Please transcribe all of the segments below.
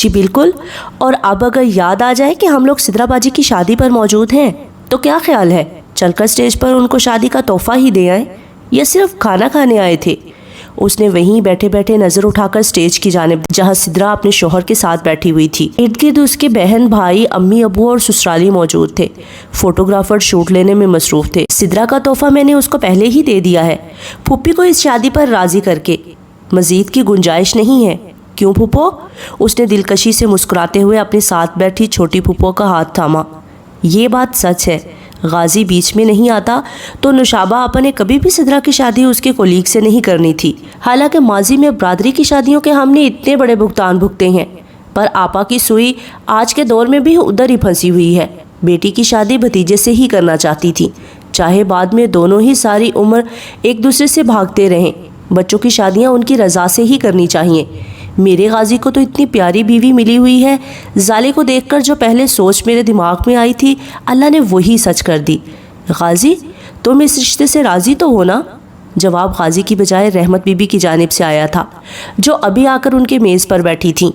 جی بالکل، اور اب اگر یاد آ جائے کہ ہم لوگ سدرا باجی کی شادی پر موجود ہیں تو کیا خیال ہے، چل کر اسٹیج پر ان کو شادی کا تحفہ ہی دے آئیں یا صرف کھانا کھانے آئے تھے؟ اس نے وہیں بیٹھے بیٹھے نظر اٹھا کر اسٹیج کی جانب جہاں سدرا اپنے شوہر کے ساتھ بیٹھی ہوئی تھی۔ ارد گرد اس کے بہن بھائی، امی ابو اور سسرالی موجود تھے۔ فوٹوگرافر شوٹ لینے میں مصروف تھے۔ سدرا کا تحفہ میں نے اس کو پہلے ہی دے دیا ہے، پھوپھی کو اس شادی پر راضی کر کے، مزید کی گنجائش نہیں ہے۔ کیوں پھوپھو؟ اس نے دلکشی سے مسکراتے ہوئے اپنے ساتھ بیٹھی چھوٹی پھوپھو کا ہاتھ تھاما۔ یہ بات سچ ہے، غازی بیچ میں نہیں آتا تو نوشابہ آپا نے کبھی بھی سدرا کی شادی اس کے کولیگ سے نہیں کرنی تھی۔ حالانکہ ماضی میں برادری کی شادیوں کے ہم نے اتنے بڑے بھگتان بھگتے ہیں، پر آپا کی سوئی آج کے دور میں بھی ادھر ہی پھنسی ہوئی ہے۔ بیٹی کی شادی بھتیجے سے ہی کرنا چاہتی تھی، چاہے بعد میں دونوں ہی ساری عمر ایک دوسرے سے بھاگتے رہیں۔ بچوں کی شادیاں ان کی رضا سے ہی کرنی چاہیے۔ میرے غازی کو تو اتنی پیاری بیوی ملی ہوئی ہے، زالے کو دیکھ کر جو پہلے سوچ میرے دماغ میں آئی تھی اللہ نے وہی سچ کر دی۔ غازی تم اس رشتے سے راضی تو ہو نا؟ جواب غازی کی بجائے رحمت بی بی کی جانب سے آیا تھا، جو ابھی آ کر ان کے میز پر بیٹھی تھیں۔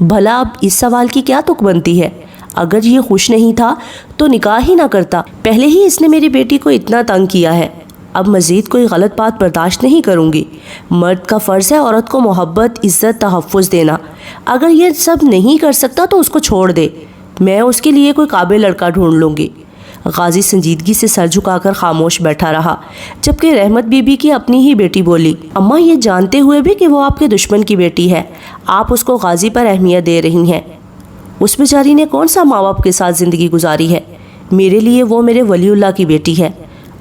بھلا اب اس سوال کی کیا تک بنتی ہے؟ اگر یہ خوش نہیں تھا تو نکاح ہی نہ کرتا، پہلے ہی اس نے میری بیٹی کو اتنا تنگ کیا ہے، اب مزید کوئی غلط بات برداشت نہیں کروں گی۔ مرد کا فرض ہے عورت کو محبت، عزت، تحفظ دینا۔ اگر یہ سب نہیں کر سکتا تو اس کو چھوڑ دے، میں اس کے لیے کوئی قابل لڑکا ڈھونڈ لوں گی۔ غازی سنجیدگی سے سر جھکا کر خاموش بیٹھا رہا، جبکہ رحمت بی بی کی اپنی ہی بیٹی بولی، اماں یہ جانتے ہوئے بھی کہ وہ آپ کے دشمن کی بیٹی ہے، آپ اس کو غازی پر اہمیت دے رہی ہیں۔ اس بیچاری نے کون سا ماں باپ کے ساتھ زندگی گزاری ہے؟ میرے لیے وہ میرے ولی اللہ کی بیٹی ہے۔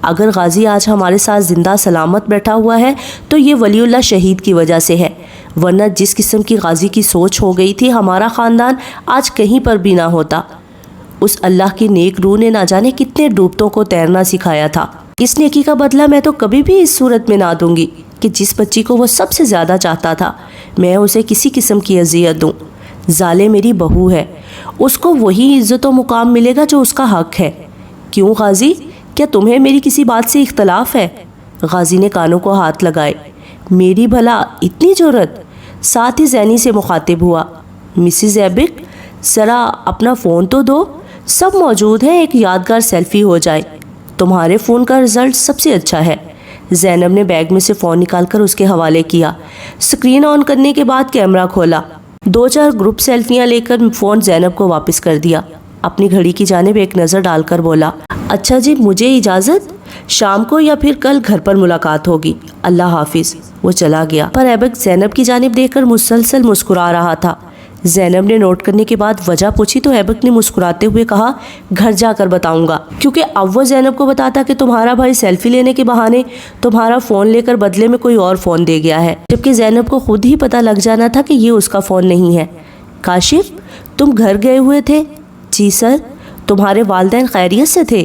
اگر غازی آج ہمارے ساتھ زندہ سلامت بیٹھا ہوا ہے تو یہ ولی اللہ شہید کی وجہ سے ہے، ورنہ جس قسم کی غازی کی سوچ ہو گئی تھی ہمارا خاندان آج کہیں پر بھی نہ ہوتا۔ اس اللہ کی نیک روح نے نہ جانے کتنے ڈوبتوں کو تیرنا سکھایا تھا۔ اس نیکی کا بدلہ میں تو کبھی بھی اس صورت میں نہ دوں گی کہ جس بچی کو وہ سب سے زیادہ چاہتا تھا میں اسے کسی قسم کی اذیت دوں۔ زالے میری بہو ہے، اس کو وہی عزت و مقام ملے گا جو اس کا حق ہے۔ کیوں غازی، کیا تمہیں میری کسی بات سے اختلاف ہے؟ غازی نے کانوں کو ہاتھ لگائے۔ میری بھلا اتنی جرأت؟ ساتھ ہی زینی سے مخاطب ہوا، مسز ایبک ذرا اپنا فون تو دو، سب موجود ہیں، ایک یادگار سیلفی ہو جائے۔ تمہارے فون کا رزلٹ سب سے اچھا ہے۔ زینب نے بیگ میں سے فون نکال کر اس کے حوالے کیا۔ سکرین آن کرنے کے بعد کیمرہ کھولا، 2-4 گروپ سیلفیاں لے کر فون زینب کو واپس کر دیا۔ اپنی گھڑی کی جانب ایک نظر ڈال کر بولا، اچھا جی مجھے اجازت، شام کو یا پھر کل گھر پر ملاقات ہوگی، اللہ حافظ۔ وہ چلا گیا، پر ایبک زینب کی جانب دیکھ کر مسلسل مسکرا رہا تھا۔ زینب نے نوٹ کرنے کے بعد وجہ پوچھی تو ایبک نے مسکراتے ہوئے کہا، گھر جا کر بتاؤں گا، کیونکہ اب وہ زینب کو بتاتا کہ تمہارا بھائی سیلفی لینے کے بہانے تمہارا فون لے کر بدلے میں کوئی اور فون دے گیا ہے، جبکہ زینب کو خود ہی پتہ لگ جانا تھا کہ یہ اس کا فون نہیں ہے۔ کاشف تم گھر گئے ہوئے تھے؟ جی سر۔ تمہارے والدین خیریت سے تھے؟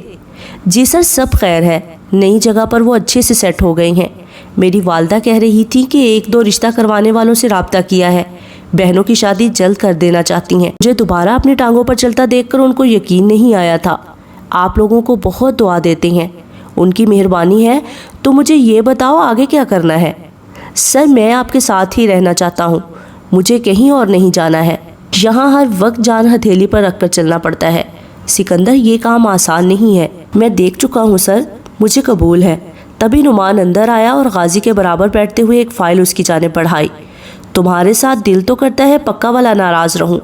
جی سر سب خیر ہے، نئی جگہ پر وہ اچھے سے سیٹ ہو گئے ہیں۔ میری والدہ کہہ رہی تھی کہ 1-2 رشتہ کروانے والوں سے رابطہ کیا ہے، بہنوں کی شادی جلد کر دینا چاہتی ہیں۔ مجھے دوبارہ اپنی ٹانگوں پر چلتا دیکھ کر ان کو یقین نہیں آیا تھا۔ آپ لوگوں کو بہت دعا دیتے ہیں، ان کی مہربانی ہے۔ تو مجھے یہ بتاؤ آگے کیا کرنا ہے؟ سر میں آپ کے ساتھ ہی رہنا چاہتا ہوں، مجھے کہیں اور نہیں جانا ہے، یہاں ہر وقت جان ہتھیلی پر رکھ کر چلنا پڑتا ہے۔ سکندر یہ کام آسان نہیں ہے، میں دیکھ چکا ہوں سر، مجھے قبول ہے۔ تبھی نعمان اندر آیا اور غازی کے برابر بیٹھتے ہوئے ایک فائل اس کی جانب بڑھائی۔ تمہارے ساتھ دل تو کرتا ہے پکا والا ناراض رہوں،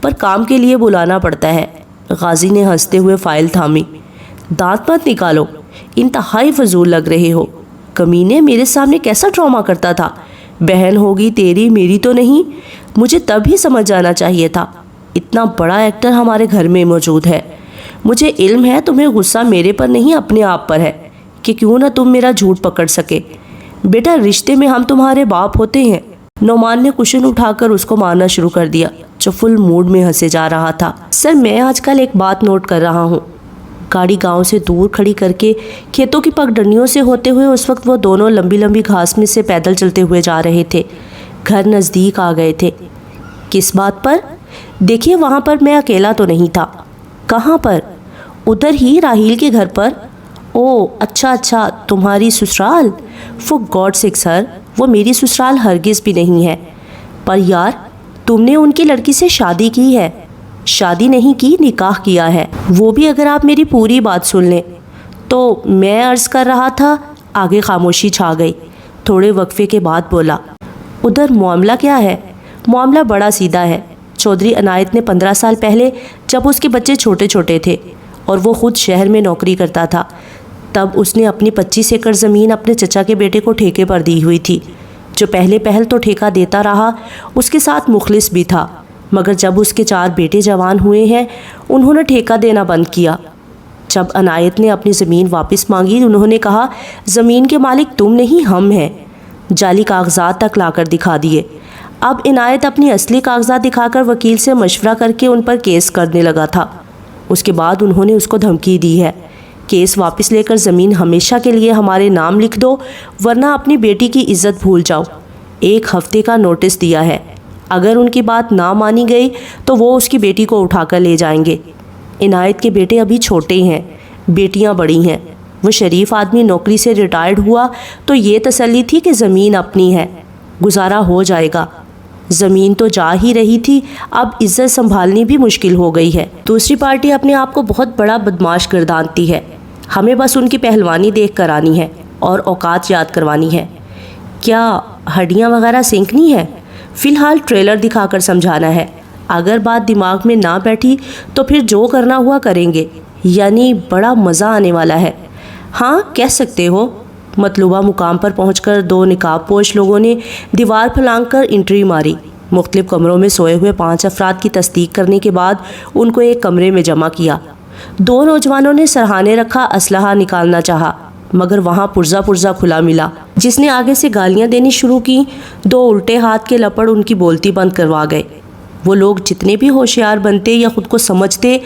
پر کام کے لیے بلانا پڑتا ہے۔ غازی نے ہنستے ہوئے فائل تھامی۔ دانت مت نکالو، انتہائی فضول لگ رہے ہو۔ کمینے میرے سامنے کیسا ڈرامہ کرتا تھا، بہن ہوگی تیری، میری تو نہیں۔ مجھے تب ہی سمجھ جانا چاہیے تھا، اتنا بڑا ایکٹر ہمارے گھر میں موجود ہے۔ مجھے علم ہے تمہیں غصہ میرے پر نہیں اپنے آپ پر ہے کہ کیوں نہ تم میرا جھوٹ پکڑ سکے۔ بیٹا رشتے میں ہم تمہارے باپ ہوتے ہیں۔ نعمان نے کشن اٹھا کر اس کو مارنا شروع کر دیا، جو فل موڈ میں ہنسے جا رہا تھا۔ سر میں آج کل ایک بات نوٹ کر رہا ہوں، گاڑی گاؤں سے دور کھڑی کر کے کھیتوں کی پگڈنڈیوں سے ہوتے ہوئے اس وقت وہ دونوں لمبی لمبی گھاس میں سے پیدل چلتے ہوئے جا رہے تھے۔ گھر نزدیک آ گئے تھے۔ کس بات پر؟ دیکھیے وہاں پر میں اکیلا تو نہیں تھا۔ کہاں پر؟ ادھر ہی راہیل کے گھر پر۔ او اچھا تمہاری سسرال؟ فور گاڈ سیک سر، وہ میری سسرال ہرگز بھی نہیں ہے۔ پر یار تم نے ان کی لڑکی سے شادی کی ہے؟ شادی نہیں کی، نکاح کیا ہے، وہ بھی اگر آپ میری پوری بات سن لیں۔ تو میں عرض کر رہا تھا۔ آگے خاموشی چھا گئی۔ تھوڑے وقفے کے بعد بولا، ادھر معاملہ کیا ہے؟ معاملہ بڑا سیدھا ہے۔ چودھری عنایت نے 15 سال پہلے، جب اس کے بچے چھوٹے چھوٹے تھے اور وہ خود شہر میں نوکری کرتا تھا، تب اس نے اپنی 25 ایکڑ زمین اپنے چچا کے بیٹے کو ٹھیکے پر دی ہوئی تھی، جو پہل تو ٹھیکہ دیتا رہا، اس کے ساتھ مخلص بھی تھا، مگر جب اس کے 4 بیٹے جوان ہوئے ہیں، انہوں نے ٹھیکہ دینا بند کیا۔ جب عنایت نے اپنی زمین واپس مانگی، انہوں نے کہا، زمین کے مالک تم نہیں، ہم ہیں۔ جعلی کاغذات تک لا کر دکھا دیے۔ اب عنایت اپنی اصلی کاغذات دکھا کر وکیل سے مشورہ کر کے ان پر کیس کرنے لگا تھا۔ اس کے بعد انہوں نے اس کو دھمکی دی ہے، کیس واپس لے کر زمین ہمیشہ کے لیے ہمارے نام لکھ دو، ورنہ اپنی بیٹی کی عزت بھول جاؤ۔ 1 ہفتے کا نوٹس دیا ہے، اگر ان کی بات نہ مانی گئی تو وہ اس کی بیٹی کو اٹھا کر لے جائیں گے۔ عنایت کے بیٹے ابھی چھوٹے ہیں، بیٹیاں بڑی ہیں۔ وہ شریف آدمی نوکری سے ریٹائرڈ ہوا تو یہ تسلی تھی کہ زمین اپنی ہے، گزارا ہو جائے گا۔ زمین تو جا ہی رہی تھی، اب عزت سنبھالنی بھی مشکل ہو گئی ہے۔ دوسری پارٹی اپنے آپ کو بہت بڑا بدماش گردانتی ہے، ہمیں بس ان کی پہلوانی دیکھ کر آنی ہے اور اوقات یاد کروانی ہے۔ کیا ہڈیاں وغیرہ سینکنی ہے؟ فی الحال ٹریلر دکھا کر سمجھانا ہے، اگر بات دماغ میں نہ بیٹھی تو پھر جو کرنا ہوا کریں گے، یعنی بڑا مزہ آنے والا ہے۔ ہاں کہہ سکتے ہو۔ مطلوبہ مقام پر پہنچ کر 2 نقاب پوش لوگوں نے دیوار پھلانگ کر انٹری ماری۔ مختلف کمروں میں سوئے ہوئے 5 افراد کی تصدیق کرنے کے بعد ان کو ایک کمرے میں جمع کیا۔ 2 نوجوانوں نے سرہانے رکھا اسلحہ نکالنا چاہا، مگر وہاں پرزا کھلا ملا۔ جس نے آگے سے گالیاں دینی شروع کی، 2 الٹے ہاتھ کے لپڑ ان کی بولتی بند کروا گئے۔ وہ لوگ جتنے بھی ہوشیار بنتے یا خود کو سمجھتے،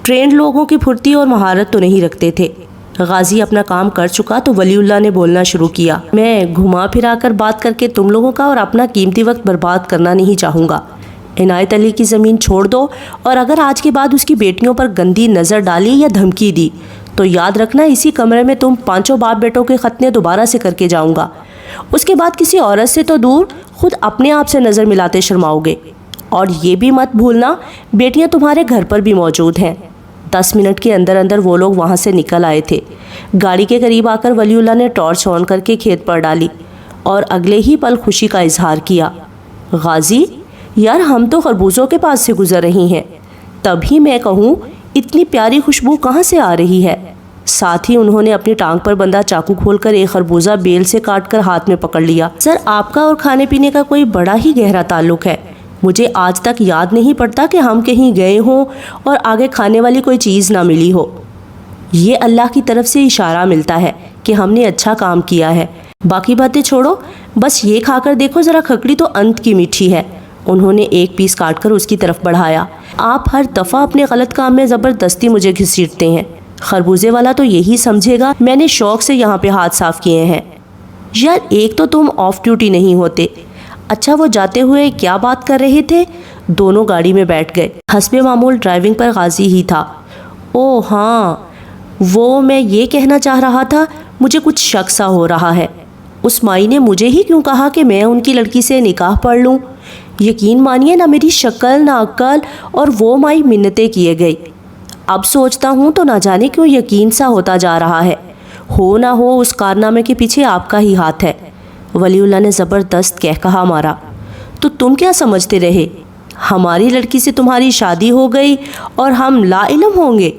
ٹرینڈ لوگوں کی پھرتی اور مہارت تو نہیں رکھتے تھے۔ غازی اپنا کام کر چکا تو ولی اللہ نے بولنا شروع کیا، میں گھما پھرا کر بات کر کے تم لوگوں کا اور اپنا قیمتی وقت برباد کرنا نہیں چاہوں گا۔ عنایت علی کی زمین چھوڑ دو، اور اگر آج کے بعد اس کی بیٹیوں پر گندی نظر ڈالی یا دھمکی دی تو یاد رکھنا، اسی کمرے میں تم 5 باپ بیٹوں کے ختنے دوبارہ سے کر کے جاؤں گا۔ اس کے بعد کسی عورت سے تو دور، خود اپنے آپ سے نظر ملاتے شرماؤ گے۔ اور یہ بھی مت بھولنا، بیٹیاں تمہارے گھر پر بھی موجود ہیں۔ 10 منٹ کے اندر اندر وہ لوگ وہاں سے نکل آئے تھے۔ گاڑی کے قریب آ کر ولی اللہ نے ٹارچ آن کر کے کھیت پر ڈالی اور اگلے ہی پل خوشی کا اظہار کیا، غازی یار ہم تو خربوزوں کے پاس سے گزر رہی ہیں، تبھی میں کہوں اتنی پیاری خوشبو کہاں سے آ رہی ہے۔ ساتھ ہی انہوں نے اپنی ٹانگ پر بندھا چاقو کھول کر ایک خربوزہ بیل سے کاٹ کر ہاتھ میں پکڑ لیا۔ سر آپ کا اور کھانے پینے کا کوئی بڑا ہی گہرا تعلق ہے، مجھے آج تک یاد نہیں پڑتا کہ ہم کہیں گئے ہوں اور آگے کھانے والی کوئی چیز نہ ملی ہو۔ یہ اللہ کی طرف سے اشارہ ملتا ہے کہ ہم نے اچھا کام کیا ہے، باقی باتیں چھوڑو، بس یہ کھا کر دیکھو ذرا، کھکڑی تو انت کی میٹھی ہے۔ انہوں نے ایک پیس کاٹ کر اس کی طرف بڑھایا۔ آپ ہر دفعہ اپنے غلط کام میں زبردستی مجھے گھسیٹتے ہیں، خربوزے والا تو یہی سمجھے گا میں نے شوق سے یہاں پہ ہاتھ صاف کیے ہیں۔ یار ایک تو تم آف ڈیوٹی نہیں ہوتے۔ اچھا وہ جاتے ہوئے کیا بات کر رہے تھے؟ دونوں گاڑی میں بیٹھ گئے۔ حسب معمول ڈرائیونگ پر غازی ہی تھا۔ او ہاں، وہ میں یہ کہنا چاہ رہا تھا، مجھے کچھ شک سا ہو رہا ہے۔ اس مائی نے مجھے ہی کیوں کہا کہ میں ان کی لڑکی سے نکاح پڑھ لوں؟ یقین مانیے نہ میری شکل نہ عقل، اور وہ مائی منتیں کیے گئی۔ اب سوچتا ہوں تو نہ جانے کیوں یقین سا ہوتا جا رہا ہے، ہو نہ ہو اس کارنامے کے پیچھے آپ کا ہی ہاتھ ہے۔ ولی اللہ نے زبردست کہا مارا۔ تو تم کیا سمجھتے رہے؟ ہماری لڑکی سے تمہاری شادی ہو گئی اور ہم لا علم ہوں گے؟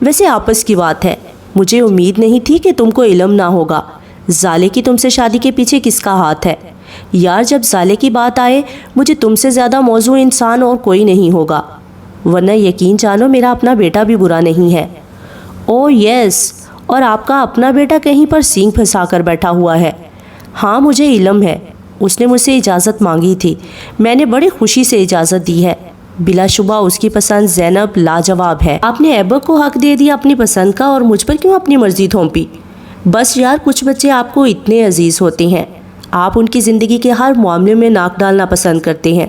ویسے آپس کی بات ہے، مجھے امید نہیں تھی کہ تم کو علم نہ ہوگا۔ زالے کی تم سے شادی کے پیچھے کس کا ہاتھ ہے؟ یار جب زالے کی بات آئے، مجھے تم سے زیادہ موزوں انسان اور کوئی نہیں ہوگا، ورنہ یقین جانو میرا اپنا بیٹا بھی برا نہیں ہے۔ او یس، اور آپ کا اپنا بیٹا کہیں پر سینگ پھنسا کر بیٹھا ہوا ہے۔ ہاں مجھے علم ہے، اس نے مجھ سے اجازت مانگی تھی، میں نے بڑی خوشی سے اجازت دی ہے۔ بلا شبہ اس کی پسند زینب لاجواب ہے۔ آپ نے ایبک کو حق دے دیا اپنی پسند کا، اور مجھ پر کیوں اپنی مرضی تھوپی؟ بس یار کچھ بچے آپ کو اتنے عزیز ہوتے ہیں، آپ ان کی زندگی کے ہر معاملے میں ناک ڈالنا پسند کرتے ہیں،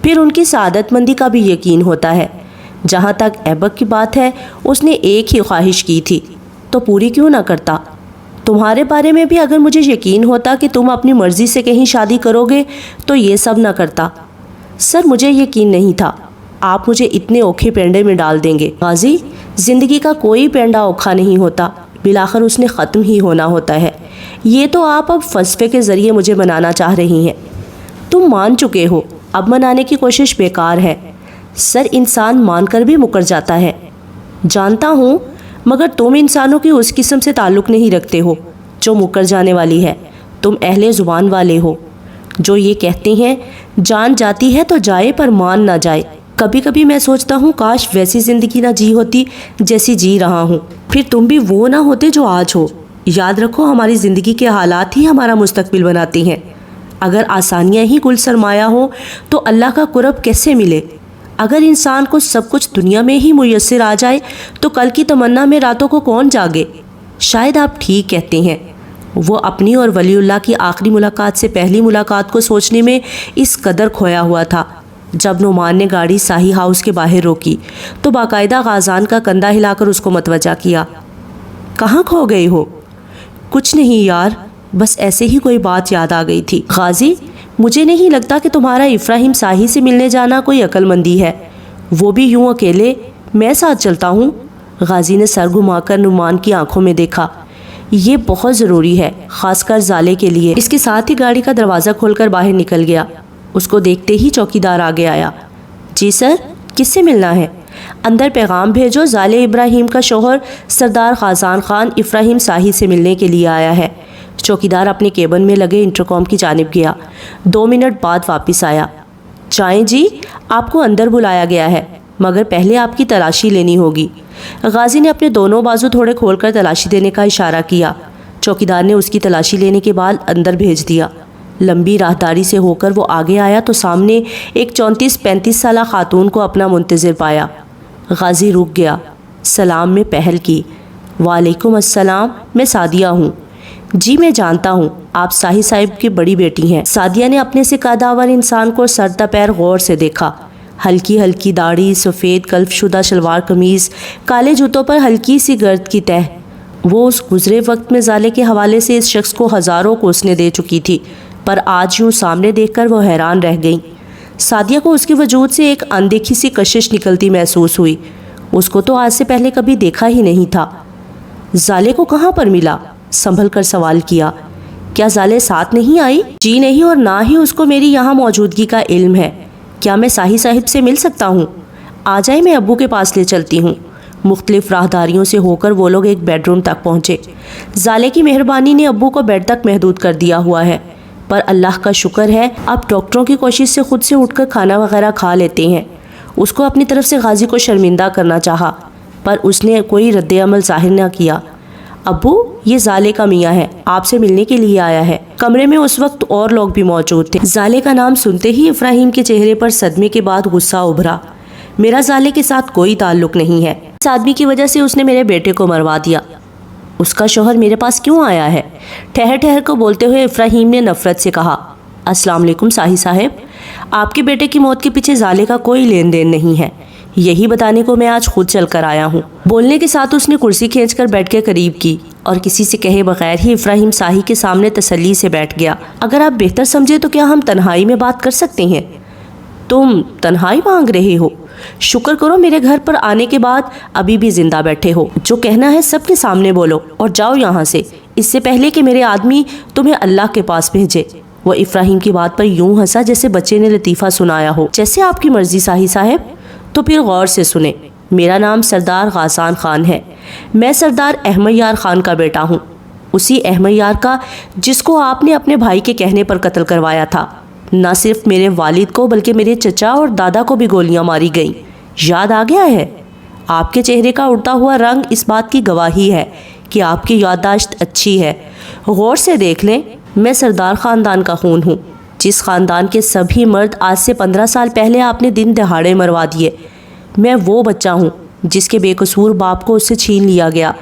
پھر ان کی سعادت مندی کا بھی یقین ہوتا ہے۔ جہاں تک ایبک کی بات ہے، اس نے ایک ہی خواہش کی تھی تو پوری کیوں نہ کرتا؟ تمہارے بارے میں بھی اگر مجھے یقین ہوتا کہ تم اپنی مرضی سے کہیں شادی کرو گے تو یہ سب نہ کرتا۔ سر مجھے یقین نہیں تھا آپ مجھے اتنے اوکھے پینڈے میں ڈال دیں گے۔ غازی، زندگی کا کوئی پینڈا اوکھا نہیں ہوتا، بالآخر اس نے ختم ہی ہونا ہوتا ہے۔ یہ تو آپ اب فلسفے کے ذریعے مجھے منانا چاہ رہی ہیں۔ تم مان چکے ہو، اب منانے کی کوشش بیکار ہے۔ سر انسان مان کر بھی مکر جاتا ہے۔ جانتا ہوں، مگر تم انسانوں کی اس قسم سے تعلق نہیں رکھتے ہو جو مکر جانے والی ہے۔ تم اہل زبان والے ہو جو یہ کہتے ہیں جان جاتی ہے تو جائے پر مان نہ جائے۔ کبھی کبھی میں سوچتا ہوں کاش ویسی زندگی نہ جی ہوتی جیسی جی رہا ہوں، پھر تم بھی وہ نہ ہوتے جو آج ہو۔ یاد رکھو ہماری زندگی کے حالات ہی ہمارا مستقبل بناتے ہیں۔ اگر آسانیاں ہی کل سرمایہ ہوں تو اللہ کا قرب کیسے ملے؟ اگر انسان کو سب کچھ دنیا میں ہی میسر آ جائے تو کل کی تمنا میں راتوں کو کون جاگے؟ شاید آپ ٹھیک کہتے ہیں۔ وہ اپنی اور ولی اللہ کی آخری ملاقات سے پہلی ملاقات کو سوچنے میں اس قدر کھویا ہوا تھا۔ جب نعمان نے گاڑی ساہی ہاؤس کے باہر روکی تو باقاعدہ غازان کا کندھا ہلا کر اس کو متوجہ کیا۔ کہاں کھو گئے ہو؟ کچھ نہیں یار، بس ایسے ہی کوئی بات یاد آ گئی تھی۔ غازی، مجھے نہیں لگتا کہ تمہارا ابراہیم ساہی سے ملنے جانا کوئی عقل مندی ہے، وہ بھی یوں اکیلے۔ میں ساتھ چلتا ہوں۔ غازی نے سر گھما کر نعمان کی آنکھوں میں دیکھا۔ یہ بہت ضروری ہے، خاص کر زالے کے لیے۔ اس کے ساتھ ہی گاڑی کا دروازہ کھول کر باہر نکل گیا۔ اس کو دیکھتے ہی چوکیدار آگے آیا۔ جی سر، کس سے ملنا ہے؟ اندر پیغام بھیجو، زالے ابراہیم کا شوہر سردار غازان خان ابراہیم ساہی سے ملنے کے لیے آیا ہے۔ چوکیدار اپنے کیبن میں لگے انٹرکام کی جانب گیا۔ 2 منٹ بعد واپس آیا۔ جائیں جی، آپ کو اندر بلایا گیا ہے، مگر پہلے آپ کی تلاشی لینی ہوگی۔ غازی نے اپنے دونوں بازو تھوڑے کھول کر تلاشی دینے کا اشارہ کیا۔ چوکیدار نے اس کی تلاشی لینے کے بعد اندر بھیج دیا۔ لمبی راہداری سے ہو کر وہ آگے آیا تو سامنے ایک 34-35 سالہ خاتون کو اپنا منتظر پایا۔ غازی رک گیا، سلام میں پہل کی۔ وعلیکم السلام، میں سعدیہ ہوں۔ جی میں جانتا ہوں، آپ ساہی صاحب کی بڑی بیٹی ہیں۔ سعدیہ نے اپنے سے قداور انسان کو سر تا پیر غور سے دیکھا۔ ہلکی ہلکی داڑھی، سفید کلف شدہ شلوار قمیض، کالے جوتوں پر ہلکی سی گرد کی تہ۔ وہ اس گزرے وقت میں زالے کے حوالے سے اس شخص کو ہزاروں کوسنے دے چکی تھی، پر آج یوں سامنے دیکھ کر وہ حیران رہ گئیں۔ سعدیہ کو اس کے وجود سے ایک اندیکھی سی کشش نکلتی محسوس ہوئی۔ اس کو تو آج سے پہلے کبھی دیکھا ہی نہیں تھا۔ زالے کو کہاں پر ملا؟ سنبھل کر سوال کیا۔ کیا زالے ساتھ نہیں آئی؟ جی نہیں، اور نہ ہی اس کو میری یہاں موجودگی کا علم ہے۔ کیا میں ساہی صاحب سے مل سکتا ہوں؟ آ جائے، میں ابو کے پاس لے چلتی ہوں۔ مختلف راہداریوں سے ہو کر وہ لوگ ایک بیڈ روم تک پہنچے۔ زالے کی مہربانی نے ابو کو بیڈ تک محدود کر دیا ہوا ہے، پر اللہ کا شکر ہے اب ڈاکٹروں کی کوشش سے خود سے اٹھ کر کھانا وغیرہ کھا لیتے ہیں۔ اس کو اپنی طرف سے غازی کو شرمندہ کرنا چاہا، پر اس نے کوئی رد عمل ظاہر نہ کیا۔ ابو، یہ زالے کا میاں ہے، آپ سے ملنے کے لیے آیا ہے۔ کمرے میں اس وقت اور لوگ بھی موجود تھے۔ زالے کا نام سنتے ہی ابراہیم کے چہرے پر صدمے کے بعد غصہ ابھرا۔ میرا زالے کے ساتھ کوئی تعلق نہیں ہے۔ اس آدمی کی وجہ سے اس نے میرے بیٹے کو مروا دیا۔ اس کا شوہر میرے پاس کیوں آیا ہے؟ ٹھہر ٹھہر کو بولتے ہوئے ابراہیم نے نفرت سے کہا۔ السلام علیکم ساہی صاحب، آپ کے بیٹے کی موت کے پیچھے زالے کا کوئی لین دین نہیں ہے، یہی بتانے کو میں آج خود چل کر آیا ہوں۔ بولنے کے ساتھ اس نے کرسی کھینچ کر بیٹھ کے قریب کی اور کسی سے کہے بغیر ہی ابراہیم ساہی کے سامنے تسلی سے بیٹھ گیا۔ اگر آپ بہتر سمجھے تو کیا ہم تنہائی میں بات کر سکتے ہیں؟ تم تنہائی مانگ رہے ہو؟ شکر کرو میرے گھر پر آنے کے بعد ابھی بھی زندہ بیٹھے ہو۔ جو کہنا ہے سب کے سامنے بولو اور جاؤ یہاں سے، اس سے پہلے کہ میرے آدمی تمہیں اللہ کے پاس بھیجے۔ وہ ابراہیم کی بات پر یوں ہنسا جیسے بچے نے لطیفہ سنایا ہو۔ جیسے آپ کی مرضی ساہی صاحب، تو پھر غور سے سنیں۔ میرا نام سردار غازان خان ہے۔ میں سردار احمد یار خان کا بیٹا ہوں، اسی احمد یار کا جس کو آپ نے اپنے بھائی کے کہنے پر قتل کروایا تھا۔ نہ صرف میرے والد کو بلکہ میرے چچا اور دادا کو بھی گولیاں ماری گئیں۔ یاد آ گیا ہے؟ آپ کے چہرے کا اڑتا ہوا رنگ اس بات کی گواہی ہے کہ آپ کی یادداشت اچھی ہے۔ غور سے دیکھ لیں، میں سردار خاندان کا خون ہوں، جس خاندان کے سبھی مرد آج سے 15 سال پہلے آپ نے دن دہاڑے مروا دیے۔ میں وہ بچہ ہوں جس کے بے قصور باپ کو اس سے چھین لیا گیا،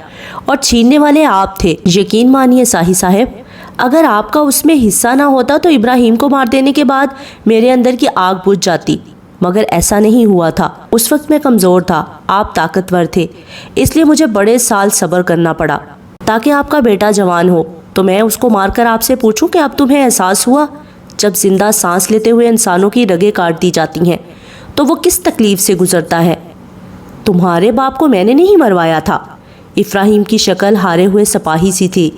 اور چھیننے والے آپ تھے۔ یقین مانیے ساہی صاحب، اگر آپ کا اس میں حصہ نہ ہوتا تو ابراہیم کو مار دینے کے بعد میرے اندر کی آگ بجھ جاتی، مگر ایسا نہیں ہوا تھا۔ اس وقت میں کمزور تھا، آپ طاقتور تھے، اس لیے مجھے بڑے سال صبر کرنا پڑا تاکہ آپ کا بیٹا جوان ہو تو میں اس کو مار کر آپ سے پوچھوں کہ اب تمہیں احساس ہوا؟ جب زندہ سانس لیتے ہوئے انسانوں کی رگیں کاٹ دی جاتی ہیں تو وہ کس تکلیف سے گزرتا ہے۔ تمہارے باپ کو میں نے نہیں مروایا تھا۔ ابراہیم کی شکل ہارے ہوئے سپاہی سی تھی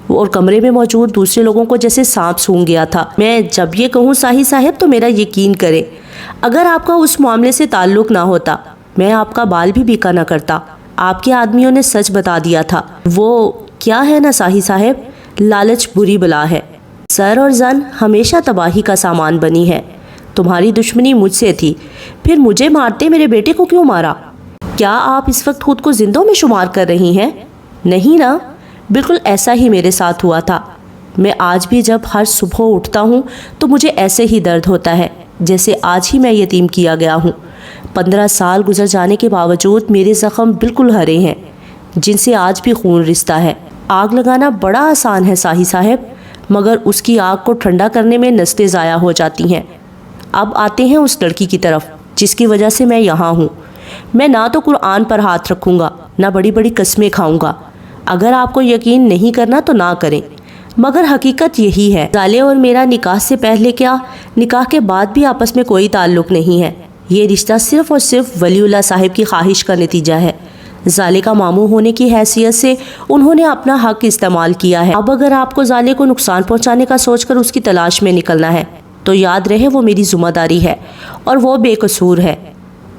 اور کمرے میں موجود دوسرے لوگوں کو جیسے سانپ سونگھ گیا تھا۔ میں جب یہ کہوں صاحی صاحب تو میرا یقین کرے، اگر آپ کا اس معاملے سے تعلق نہ ہوتا میں آپ کا بال بھی بیکا نہ کرتا۔ آپ کے آدمیوں نے سچ بتا دیا تھا۔ وہ کیا ہے نا صاحی صاحب، لالچ بری بلا ہے۔ سر اور زن ہمیشہ تباہی کا سامان بنی ہے۔ تمہاری دشمنی مجھ سے تھی، پھر مجھے مارتے میرے بیٹے کو کیوں مارا؟ کیا آپ اس وقت خود کو زندوں میں شمار کر رہی ہیں؟ نہیں نا، بالکل ایسا ہی میرے ساتھ ہوا تھا۔ میں آج بھی جب ہر صبح اٹھتا ہوں تو مجھے ایسے ہی درد ہوتا ہے جیسے آج ہی میں یتیم کیا گیا ہوں۔ 15 سال گزر جانے کے باوجود میرے زخم بالکل ہرے ہیں جن سے آج بھی خون رستا ہے۔ آگ لگانا بڑا آسان ہے صاحی صاحب، مگر اس کی آگ کو ٹھنڈا کرنے میں نسلیں ضائع ہو جاتی ہیں۔ اب آتے ہیں اس لڑکی کی طرف جس کی وجہ سے میں یہاں ہوں۔ میں نہ تو قرآن پر ہاتھ رکھوں گا نہ بڑی بڑی قسمیں کھاؤں گا۔ اگر آپ کو یقین نہیں کرنا تو نہ کریں، مگر حقیقت یہی ہے۔ زالے اور میرا نکاح سے پہلے کیا نکاح کے بعد بھی آپس میں کوئی تعلق نہیں ہے۔ یہ رشتہ صرف اور صرف ولی اللہ صاحب کی خواہش کا نتیجہ ہے۔ زالے کا ماموں ہونے کی حیثیت سے انہوں نے اپنا حق استعمال کیا ہے۔ اب اگر آپ کو زالے کو نقصان پہنچانے کا سوچ کر اس کی تلاش میں نکلنا ہے تو یاد رہے وہ میری ذمہ داری ہے اور وہ بے قصور ہے۔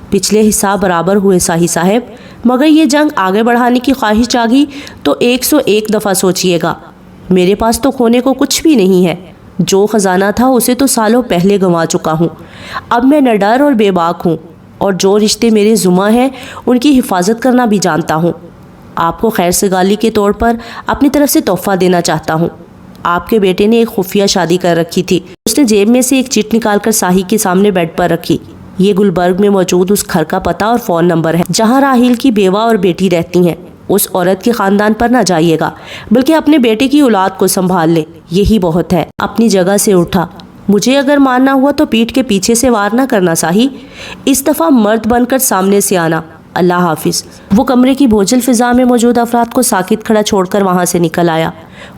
پچھلے حساب برابر ہوئے صاحی صاحب، مگر یہ جنگ آگے بڑھانے کی خواہش جاگی تو 101 دفعہ سوچئے گا۔ میرے پاس تو کھونے کو کچھ بھی نہیں ہے۔ جو خزانہ تھا اسے تو سالوں پہلے گنوا چکا ہوں۔ اب میں نڈر اور بے باک ہوں اور جو رشتے میرے ذمہ ہیں ان کی حفاظت کرنا بھی جانتا ہوں۔ آپ کو خیر سگالی کے طور پر اپنی طرف سے تحفہ دینا چاہتا ہوں۔ آپ کے بیٹے نے ایک خفیہ شادی کر رکھی تھی۔ اس نے جیب میں سے ایک چٹ نکال کر صاحی کے سامنے بیڈ پر رکھی۔ یہ گلبرگ میں موجود اس گھر کا پتہ اور فون نمبر ہے جہاں راحیل کی بیوہ اور بیٹی رہتی ہیں۔ اس عورت کے خاندان پر نہ جائیے گا بلکہ اپنے بیٹے کی اولاد کو سنبھال لے، یہی بہت ہے۔ اپنی جگہ سے اٹھا۔ مجھے اگر ماننا ہوا تو پیٹھ کے پیچھے سے وار نہ کرنا صاحی، اس دفعہ مرد بن کر سامنے سے آنا۔ اللہ حافظ۔ وہ کمرے کی بوجھل فضا میں موجود افراد کو ساکت کھڑا چھوڑ کر وہاں سے نکل آیا۔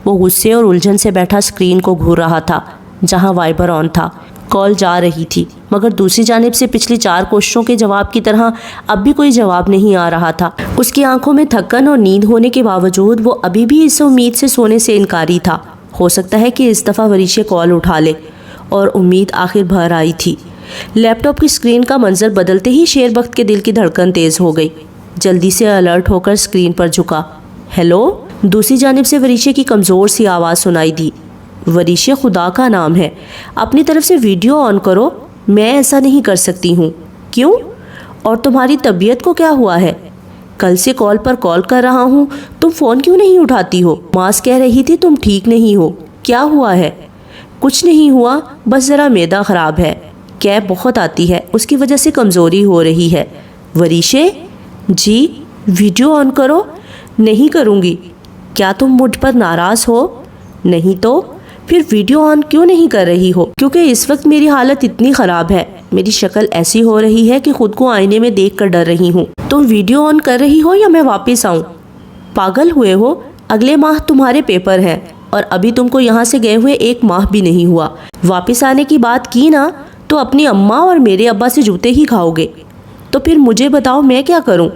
وہ غصے اور الجھن سے بیٹھا اسکرین کو گھور رہا تھا جہاں وائبر آن تھا۔ کال جا رہی تھی مگر دوسری جانب سے پچھلی 4 کوششوں کے جواب کی طرح اب بھی کوئی جواب نہیں آ رہا تھا۔ اس کی آنکھوں میں تھکن اور نیند ہونے کے باوجود وہ ابھی بھی اس امید سے سونے سے انکاری تھا ہو سکتا ہے کہ اس دفعہ وریشے کال اٹھا لے، اور امید آخر بھر آئی تھی۔ لیپ ٹاپ کی اسکرین کا منظر بدلتے ہی شیر بخت کے دل کی دھڑکن تیز ہو گئی۔ جلدی سے الرٹ ہو کر اسکرین پر جھکا۔ ہیلو؟ دوسری جانب سے وریشے کی کمزور سی آواز سنائی دی۔ وریشے خدا کا نام ہے، اپنی طرف سے ویڈیو آن کرو۔ میں ایسا نہیں کر سکتی ہوں۔ کیوں؟ اور تمہاری طبیعت کو کیا ہوا ہے؟ کل سے کال پر کال کر رہا ہوں، تم فون کیوں نہیں اٹھاتی ہو؟ ماس کہہ رہی تھی تم ٹھیک نہیں ہو، کیا ہوا ہے؟ کچھ نہیں ہوا، بس ذرا معدہ خراب ہے، کیب بہت آتی ہے، اس کی وجہ سے کمزوری ہو رہی ہے۔ وریشے؟ جی؟ ویڈیو آن کرو۔ نہیں کروں گی۔ کیا تم مجھ پر ناراض ہو؟ نہیں تو پھر ویڈیو آن کیوں نہیں کر رہی ہو؟ کیونکہ اس وقت میری حالت اتنی خراب ہے، میری شکل ایسی ہو رہی ہے کہ خود کو آئینے میں دیکھ کر ڈر رہی ہوں۔ تم ویڈیو آن کر رہی ہو یا میں واپس آؤں؟ پاگل ہوئے ہو؟ اگلے ماہ تمہارے پیپر ہیں اور ابھی تم کو یہاں سے گئے ہوئے 1 ماہ بھی نہیں ہوا۔ واپس آنے کی بات کی نا تو اپنی اماں اور میرے ابا سے جوتے ہی کھاؤ گے۔ تو پھر مجھے بتاؤ میں کیا کروں؟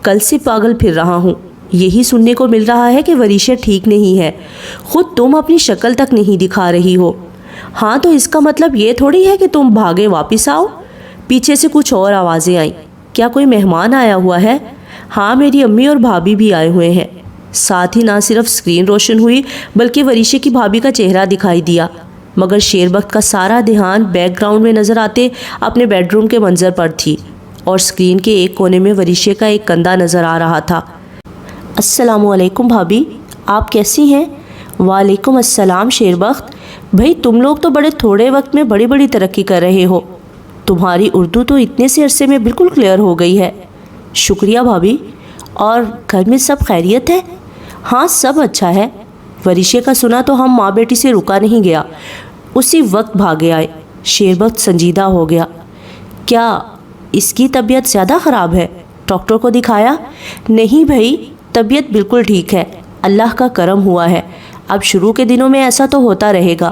کل سے پاگل پھر رہا ہوں۔ یہی سننے کو مل رہا ہے کہ وریشے ٹھیک نہیں ہے، خود تم اپنی شکل تک نہیں دکھا رہی ہو۔ ہاں تو اس کا مطلب یہ تھوڑی ہے کہ تم بھاگے واپس آؤ۔ پیچھے سے کچھ اور آوازیں آئیں۔ کیا کوئی مہمان آیا ہوا ہے؟ ہاں، میری امی اور بھابھی بھی آئے ہوئے ہیں۔ ساتھ ہی نہ صرف اسکرین روشن ہوئی بلکہ وریشے کی بھابھی کا چہرہ دکھائی دیا، مگر شیر بخت کا سارا دھیان بیک گراؤنڈ میں نظر آتے اپنے بیڈ روم کے منظر پر تھی، اور اسکرین کے ایک کونے میں وریشے کا ایک کندھا نظر آ رہا تھا۔ السلام علیکم بھابھی، آپ کیسی ہیں؟ وعلیکم السلام شیر بخت۔ بھئی تم لوگ تو بڑے تھوڑے وقت میں بڑی بڑی ترقی کر رہے ہو، تمہاری اردو تو اتنے سے عرصے میں بالکل کلیئر ہو گئی ہے۔ شکریہ بھابھی۔ اور گھر میں سب خیریت ہے؟ ہاں سب اچھا ہے۔ وریشے کا سنا تو ہم ماں بیٹی سے رکا نہیں گیا، اسی وقت بھاگے آئے۔ شیر بخت سنجیدہ ہو گیا۔ کیا اس کی طبیعت زیادہ خراب ہے؟ ڈاکٹر کو دکھایا؟ نہیں بھائی، طبیعت بالکل ٹھیک ہے، اللہ کا کرم ہوا ہے۔ اب شروع کے دنوں میں ایسا تو ہوتا رہے گا۔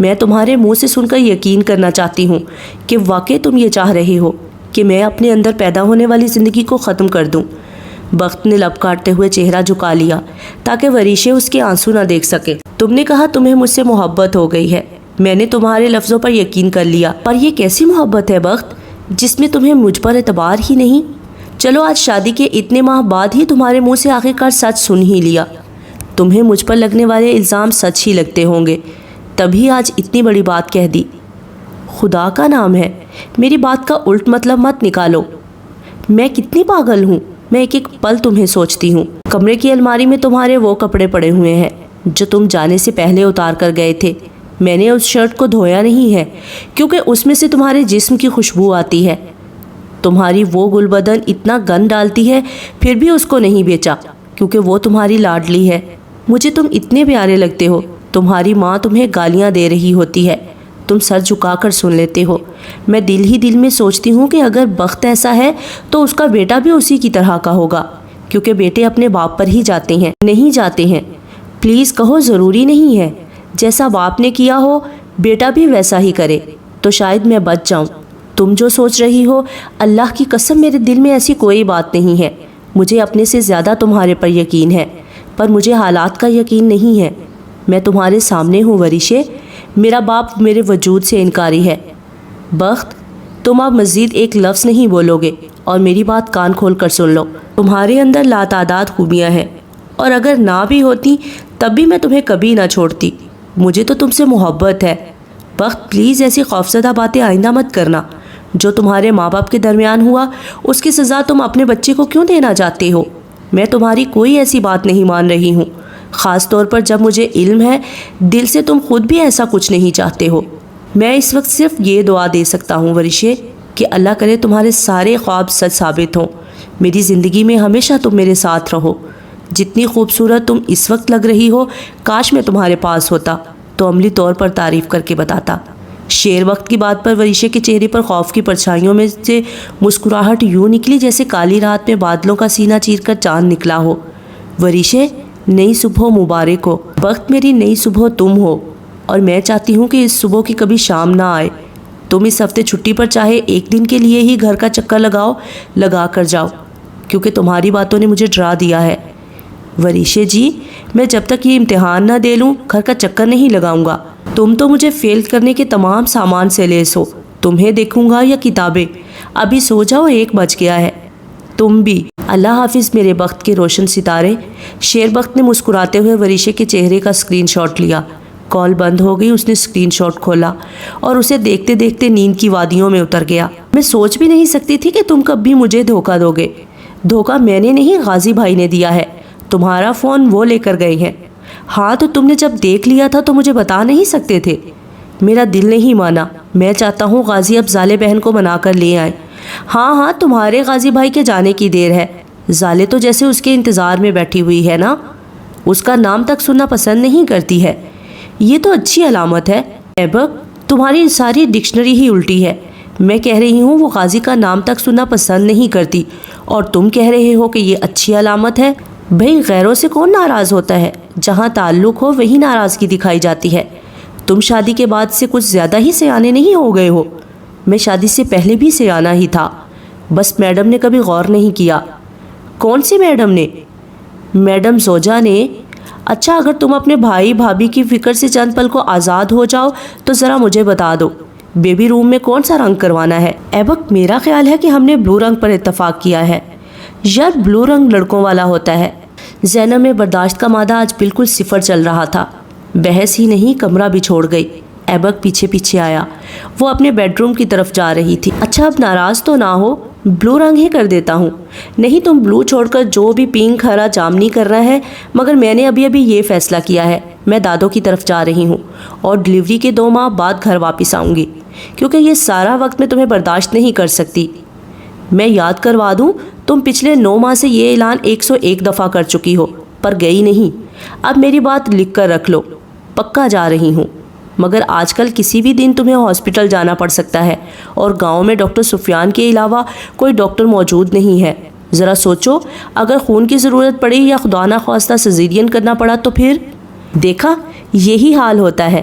میں تمہارے منہ سے سن کر یقین کرنا چاہتی ہوں کہ واقعی تم یہ چاہ رہے ہو کہ میں اپنے اندر پیدا ہونے والی زندگی کو ختم کر دوں۔ بخت نے لب کاٹتے ہوئے چہرہ جھکا لیا تاکہ وریشے اس کے آنسو نہ دیکھ سکے۔ تم نے کہا تمہیں مجھ سے محبت ہو گئی ہے، میں نے تمہارے لفظوں پر یقین کر لیا، پر یہ کیسی محبت ہے بخت جس میں تمہیں مجھ پر اعتبار ہی نہیں؟ چلو آج شادی کے اتنے ماہ بعد ہی تمہارے منہ سے آخرکار سچ سن ہی لیا۔ تمہیں مجھ پر لگنے والے الزام سچ ہی لگتے ہوں گے، تبھی آج اتنی بڑی بات کہہ دی۔ خدا کا نام ہے میری بات کا الٹ مطلب مت نکالو۔ میں کتنی پاگل ہوں، میں ایک ایک پل تمہیں سوچتی ہوں۔ کمرے کی الماری میں تمہارے وہ کپڑے پڑے ہوئے ہیں جو تم جانے سے پہلے اتار کر گئے تھے۔ میں نے اس شرٹ کو دھویا نہیں ہے کیونکہ اس میں سے تمہارے جسم کی خوشبو آتی ہے۔ تمہاری وہ گل بدن اتنا گند ڈالتی ہے پھر بھی اس کو نہیں بیچا کیونکہ وہ تمہاری لاڈلی ہے۔ مجھے تم اتنے پیارے لگتے ہو، تمہاری ماں تمہیں گالیاں دے رہی ہوتی ہے، تم سر جھکا کر سن لیتے ہو۔ میں دل ہی دل میں سوچتی ہوں کہ اگر بخت ایسا ہے تو اس کا بیٹا بھی اسی کی طرح کا ہوگا، کیونکہ بیٹے اپنے باپ پر ہی جاتے ہیں، نہیں جاتے ہیں۔ پلیز کہو ضروری نہیں ہے، جیسا باپ نے کیا ہو بیٹا بھی ویسا ہی کرے تو شاید میں بچ جاؤں۔ تم جو سوچ رہی ہو، اللہ کی قسم میرے دل میں ایسی کوئی بات نہیں ہے۔ مجھے اپنے سے زیادہ تمہارے پر یقین ہے، پر مجھے حالات کا یقین نہیں ہے۔ میں تمہارے سامنے ہوں وریشے، میرا باپ میرے وجود سے انکاری ہے۔ بخت تم اب مزید ایک لفظ نہیں بولو گے اور میری بات کان کھول کر سن لو۔ تمہارے اندر لاتعداد خوبیاں ہیں اور اگر نہ بھی ہوتی تب بھی میں تمہیں کبھی نہ چھوڑتی۔ مجھے تو تم سے محبت ہے۔ بخت پلیز ایسی خوفزدہ باتیں آئندہ مت کرنا۔ جو تمہارے ماں باپ کے درمیان ہوا اس کی سزا تم اپنے بچے کو کیوں دینا چاہتے ہو؟ میں تمہاری کوئی ایسی بات نہیں مان رہی ہوں، خاص طور پر جب مجھے علم ہے دل سے تم خود بھی ایسا کچھ نہیں چاہتے ہو۔ میں اس وقت صرف یہ دعا دے سکتا ہوں وریشے کہ اللہ کرے تمہارے سارے خواب سچ ثابت ہوں، میری زندگی میں ہمیشہ تم میرے ساتھ رہو۔ جتنی خوبصورت تم اس وقت لگ رہی ہو، کاش میں تمہارے پاس ہوتا تو عملی طور پر تعریف کر کے بتاتا۔ شیر وقت کی بات پر وریشے کے چہرے پر خوف کی پرچھائیوں میں سے مسکراہٹ یوں نکلی جیسے کالی رات میں بادلوں کا سینہ چیر کر چاند نکلا ہو۔ وریشے نئی صبح مبارک ہو۔ وقت میری نئی صبح تم ہو اور میں چاہتی ہوں کہ اس صبح کی کبھی شام نہ آئے۔ تم اس ہفتے چھٹی پر چاہے ایک دن کے لیے ہی گھر کا چکر لگا کر جاؤ، کیونکہ تمہاری باتوں نے مجھے ڈرا دیا ہے۔ وریشے جی، میں جب تک یہ امتحان نہ دے لوں گھر کا چکر نہیں لگاؤں گا۔ تم تو مجھے فیل کرنے کے تمام سامان سے لیس ہو، تمہیں دیکھوں گا یا کتابیں؟ ابھی سو جاؤ، 1 بج گیا ہے۔ تم بھی۔ اللہ حافظ میرے بخت کے روشن ستارے۔ شیر بخت نے مسکراتے ہوئے وریشے کے چہرے کا اسکرین شاٹ لیا۔ کال بند ہو گئی۔ اس نے اسکرین شاٹ کھولا اور اسے دیکھتے دیکھتے نیند کی وادیوں میں اتر گیا۔ میں سوچ بھی نہیں سکتی تھی کہ تم کبھی مجھے دھوکہ دو گے۔ دھوکہ میں نے نہیں، غازی بھائی نے دیا ہے۔ تمہارا فون وہ لے کر گئے ہیں۔ ہاں تو تم نے جب دیکھ لیا تھا تو مجھے بتا نہیں سکتے تھے؟ میرا دل نہیں مانا۔ میں چاہتا ہوں غازی اب زالے بہن کو منا کر لے آئیں۔ ہاں تمہارے غازی بھائی کے جانے کی دیر ہے۔ زالے تو جیسے اس کے انتظار میں بیٹھی ہوئی ہے نا، اس کا نام تک سننا پسند نہیں کرتی ہے۔ یہ تو اچھی علامت ہے۔ ایبک تمہاری ساری ڈکشنری ہی الٹی ہے۔ میں کہہ رہی ہوں وہ غازی کا نام تک سننا پسند نہیں کرتی اور تم کہہ رہے ہو کہ یہ اچھی علامت ہے۔ بھئی غیروں سے کون ناراض ہوتا ہے؟ جہاں تعلق ہو وہی ناراضگی دکھائی جاتی ہے۔ تم شادی کے بعد سے کچھ زیادہ ہی سیانے نہیں ہو گئے ہو۔ میں شادی سے پہلے بھی سیانہ ہی تھا، بس میڈم نے کبھی غور نہیں کیا۔ کون سی میڈم نے؟ میڈم زوجہ نے۔ اچھا اگر تم اپنے بھائی بھابھی کی فکر سے چند پل کو آزاد ہو جاؤ تو ذرا مجھے بتا دو، بیبی روم میں کون سا رنگ کروانا ہے؟ ایبک میرا خیال ہے کہ ہم نے بلو رنگ پر اتفاق کیا ہے۔ یار بلو رنگ لڑکوں والا ہوتا ہے۔ زینب میں برداشت کا مادہ آج بالکل 0 چل رہا تھا۔ بحث ہی نہیں کمرہ بھی چھوڑ گئی۔ ایبک پیچھے پیچھے آیا۔ وہ اپنے بیڈ روم کی طرف جا رہی تھی۔ اچھا اب ناراض تو نہ ہو، بلو رنگ ہی کر دیتا ہوں۔ نہیں تم بلو چھوڑ کر جو بھی پنک ہرا جامنی کرنا ہے، مگر میں نے ابھی یہ فیصلہ کیا ہے، میں دادوں کی طرف جا رہی ہوں اور ڈلیوری کے 2 ماہ بعد گھر واپس آؤں گی، کیونکہ یہ سارا وقت میں تمہیں برداشت نہیں کر سکتی۔ میں یاد کروا دوں تم پچھلے 9 ماہ سے یہ اعلان 101 دفعہ کر چکی ہو پر گئی نہیں۔ اب میری بات لکھ کر رکھ لو، پکا جا رہی ہوں، مگر آج کل کسی بھی دن تمہیں ہاسپٹل جانا پڑ سکتا ہے اور گاؤں میں ڈاکٹر سفیان کے علاوہ کوئی ڈاکٹر موجود نہیں ہے۔ ذرا سوچو اگر خون کی ضرورت پڑی یا خدا نخواستہ سیزیرین کرنا پڑا تو پھر؟ دیکھا یہی حال ہوتا ہے۔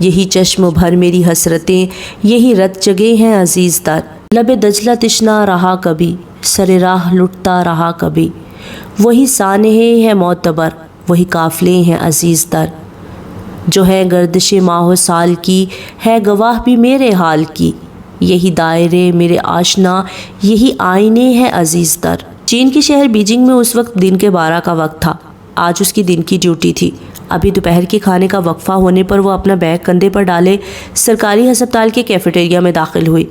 یہی چشم بھر میری حسرتیں، یہی رت جگے ہیں عزیز تر، لب دجلہ تشنا رہا کبھی، سر راہ لٹتا رہا کبھی، وہی سانحے ہے معتبر، وہی قافلے ہیں عزیز تر، جو ہے گردش ماہ و سال کی، ہے گواہ بھی میرے حال کی، یہی دائرے میرے آشنا، یہی آئینے ہیں عزیز تر۔ چین کے شہر بیجنگ میں اس وقت دن کے 12 کا وقت تھا۔ آج اس کی دن کی ڈیوٹی تھی۔ ابھی دوپہر کے کھانے کا وقفہ ہونے پر وہ اپنا بیگ کندھے پر ڈالے سرکاری ہسپتال کے کیفیٹیریا میں داخل ہوئی۔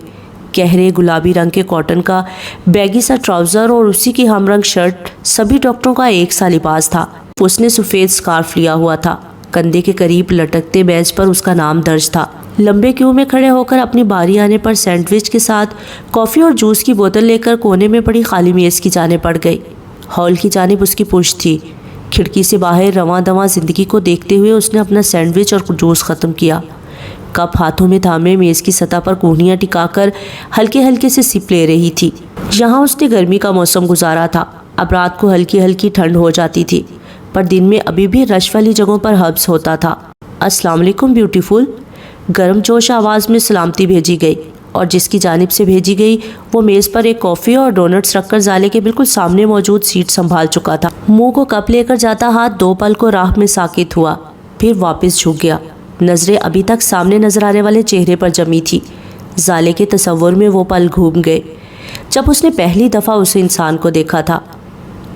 گہرے گلابی رنگ کے کاٹن کا بیگی سا ٹراؤزر اور اسی کی ہم رنگ شرٹ سبھی ڈاکٹروں کا ایک سا لباس تھا۔ اس نے سفید سکارف لیا ہوا تھا۔ کندھے کے قریب لٹکتے بیج پر اس کا نام درج تھا۔ لمبے کیو میں کھڑے ہو کر اپنی باری آنے پر سینڈوچ کے ساتھ کافی اور جوس کی بوتل لے کر کونے میں پڑی خالی میز کی جانب بڑھ گئی۔ ہال کی جانب اس کی پشت تھی۔ کھڑکی سے باہر رواں دواں زندگی کو دیکھتے ہوئے اس نے اپنا سینڈوچ اور جوس ختم کیا۔ کپ ہاتھوں میں تھامے میز کی سطح پر کوہنیاں ٹکا کر ہلکے ہلکے سے سپ لے رہی تھی۔ یہاں اس نے گرمی کا موسم گزارا تھا۔ اب رات کو ہلکی ہلکی ٹھنڈ ہو جاتی تھی، پر دن میں ابھی بھی رش والی جگہوں پر حبس ہوتا تھا۔ السلام علیکم بیوٹیفل، گرم جوش آواز میں سلامتی بھیجی گئی، اور جس کی جانب سے بھیجی گئی وہ میز پر ایک کافی اور ڈونٹس رکھ کر زالے کے بالکل سامنے موجود سیٹ سنبھال چکا تھا۔ منہ کو کپ لے کر جاتا ہاتھ 2 پل کو راہ میں ساکت ہوا، پھر واپس جھک گیا۔ نظریں ابھی تک سامنے نظر آنے والے چہرے پر جمی تھی۔ زالے کے تصور میں وہ پل گھوم گئے جب اس نے پہلی دفعہ اس انسان کو دیکھا تھا۔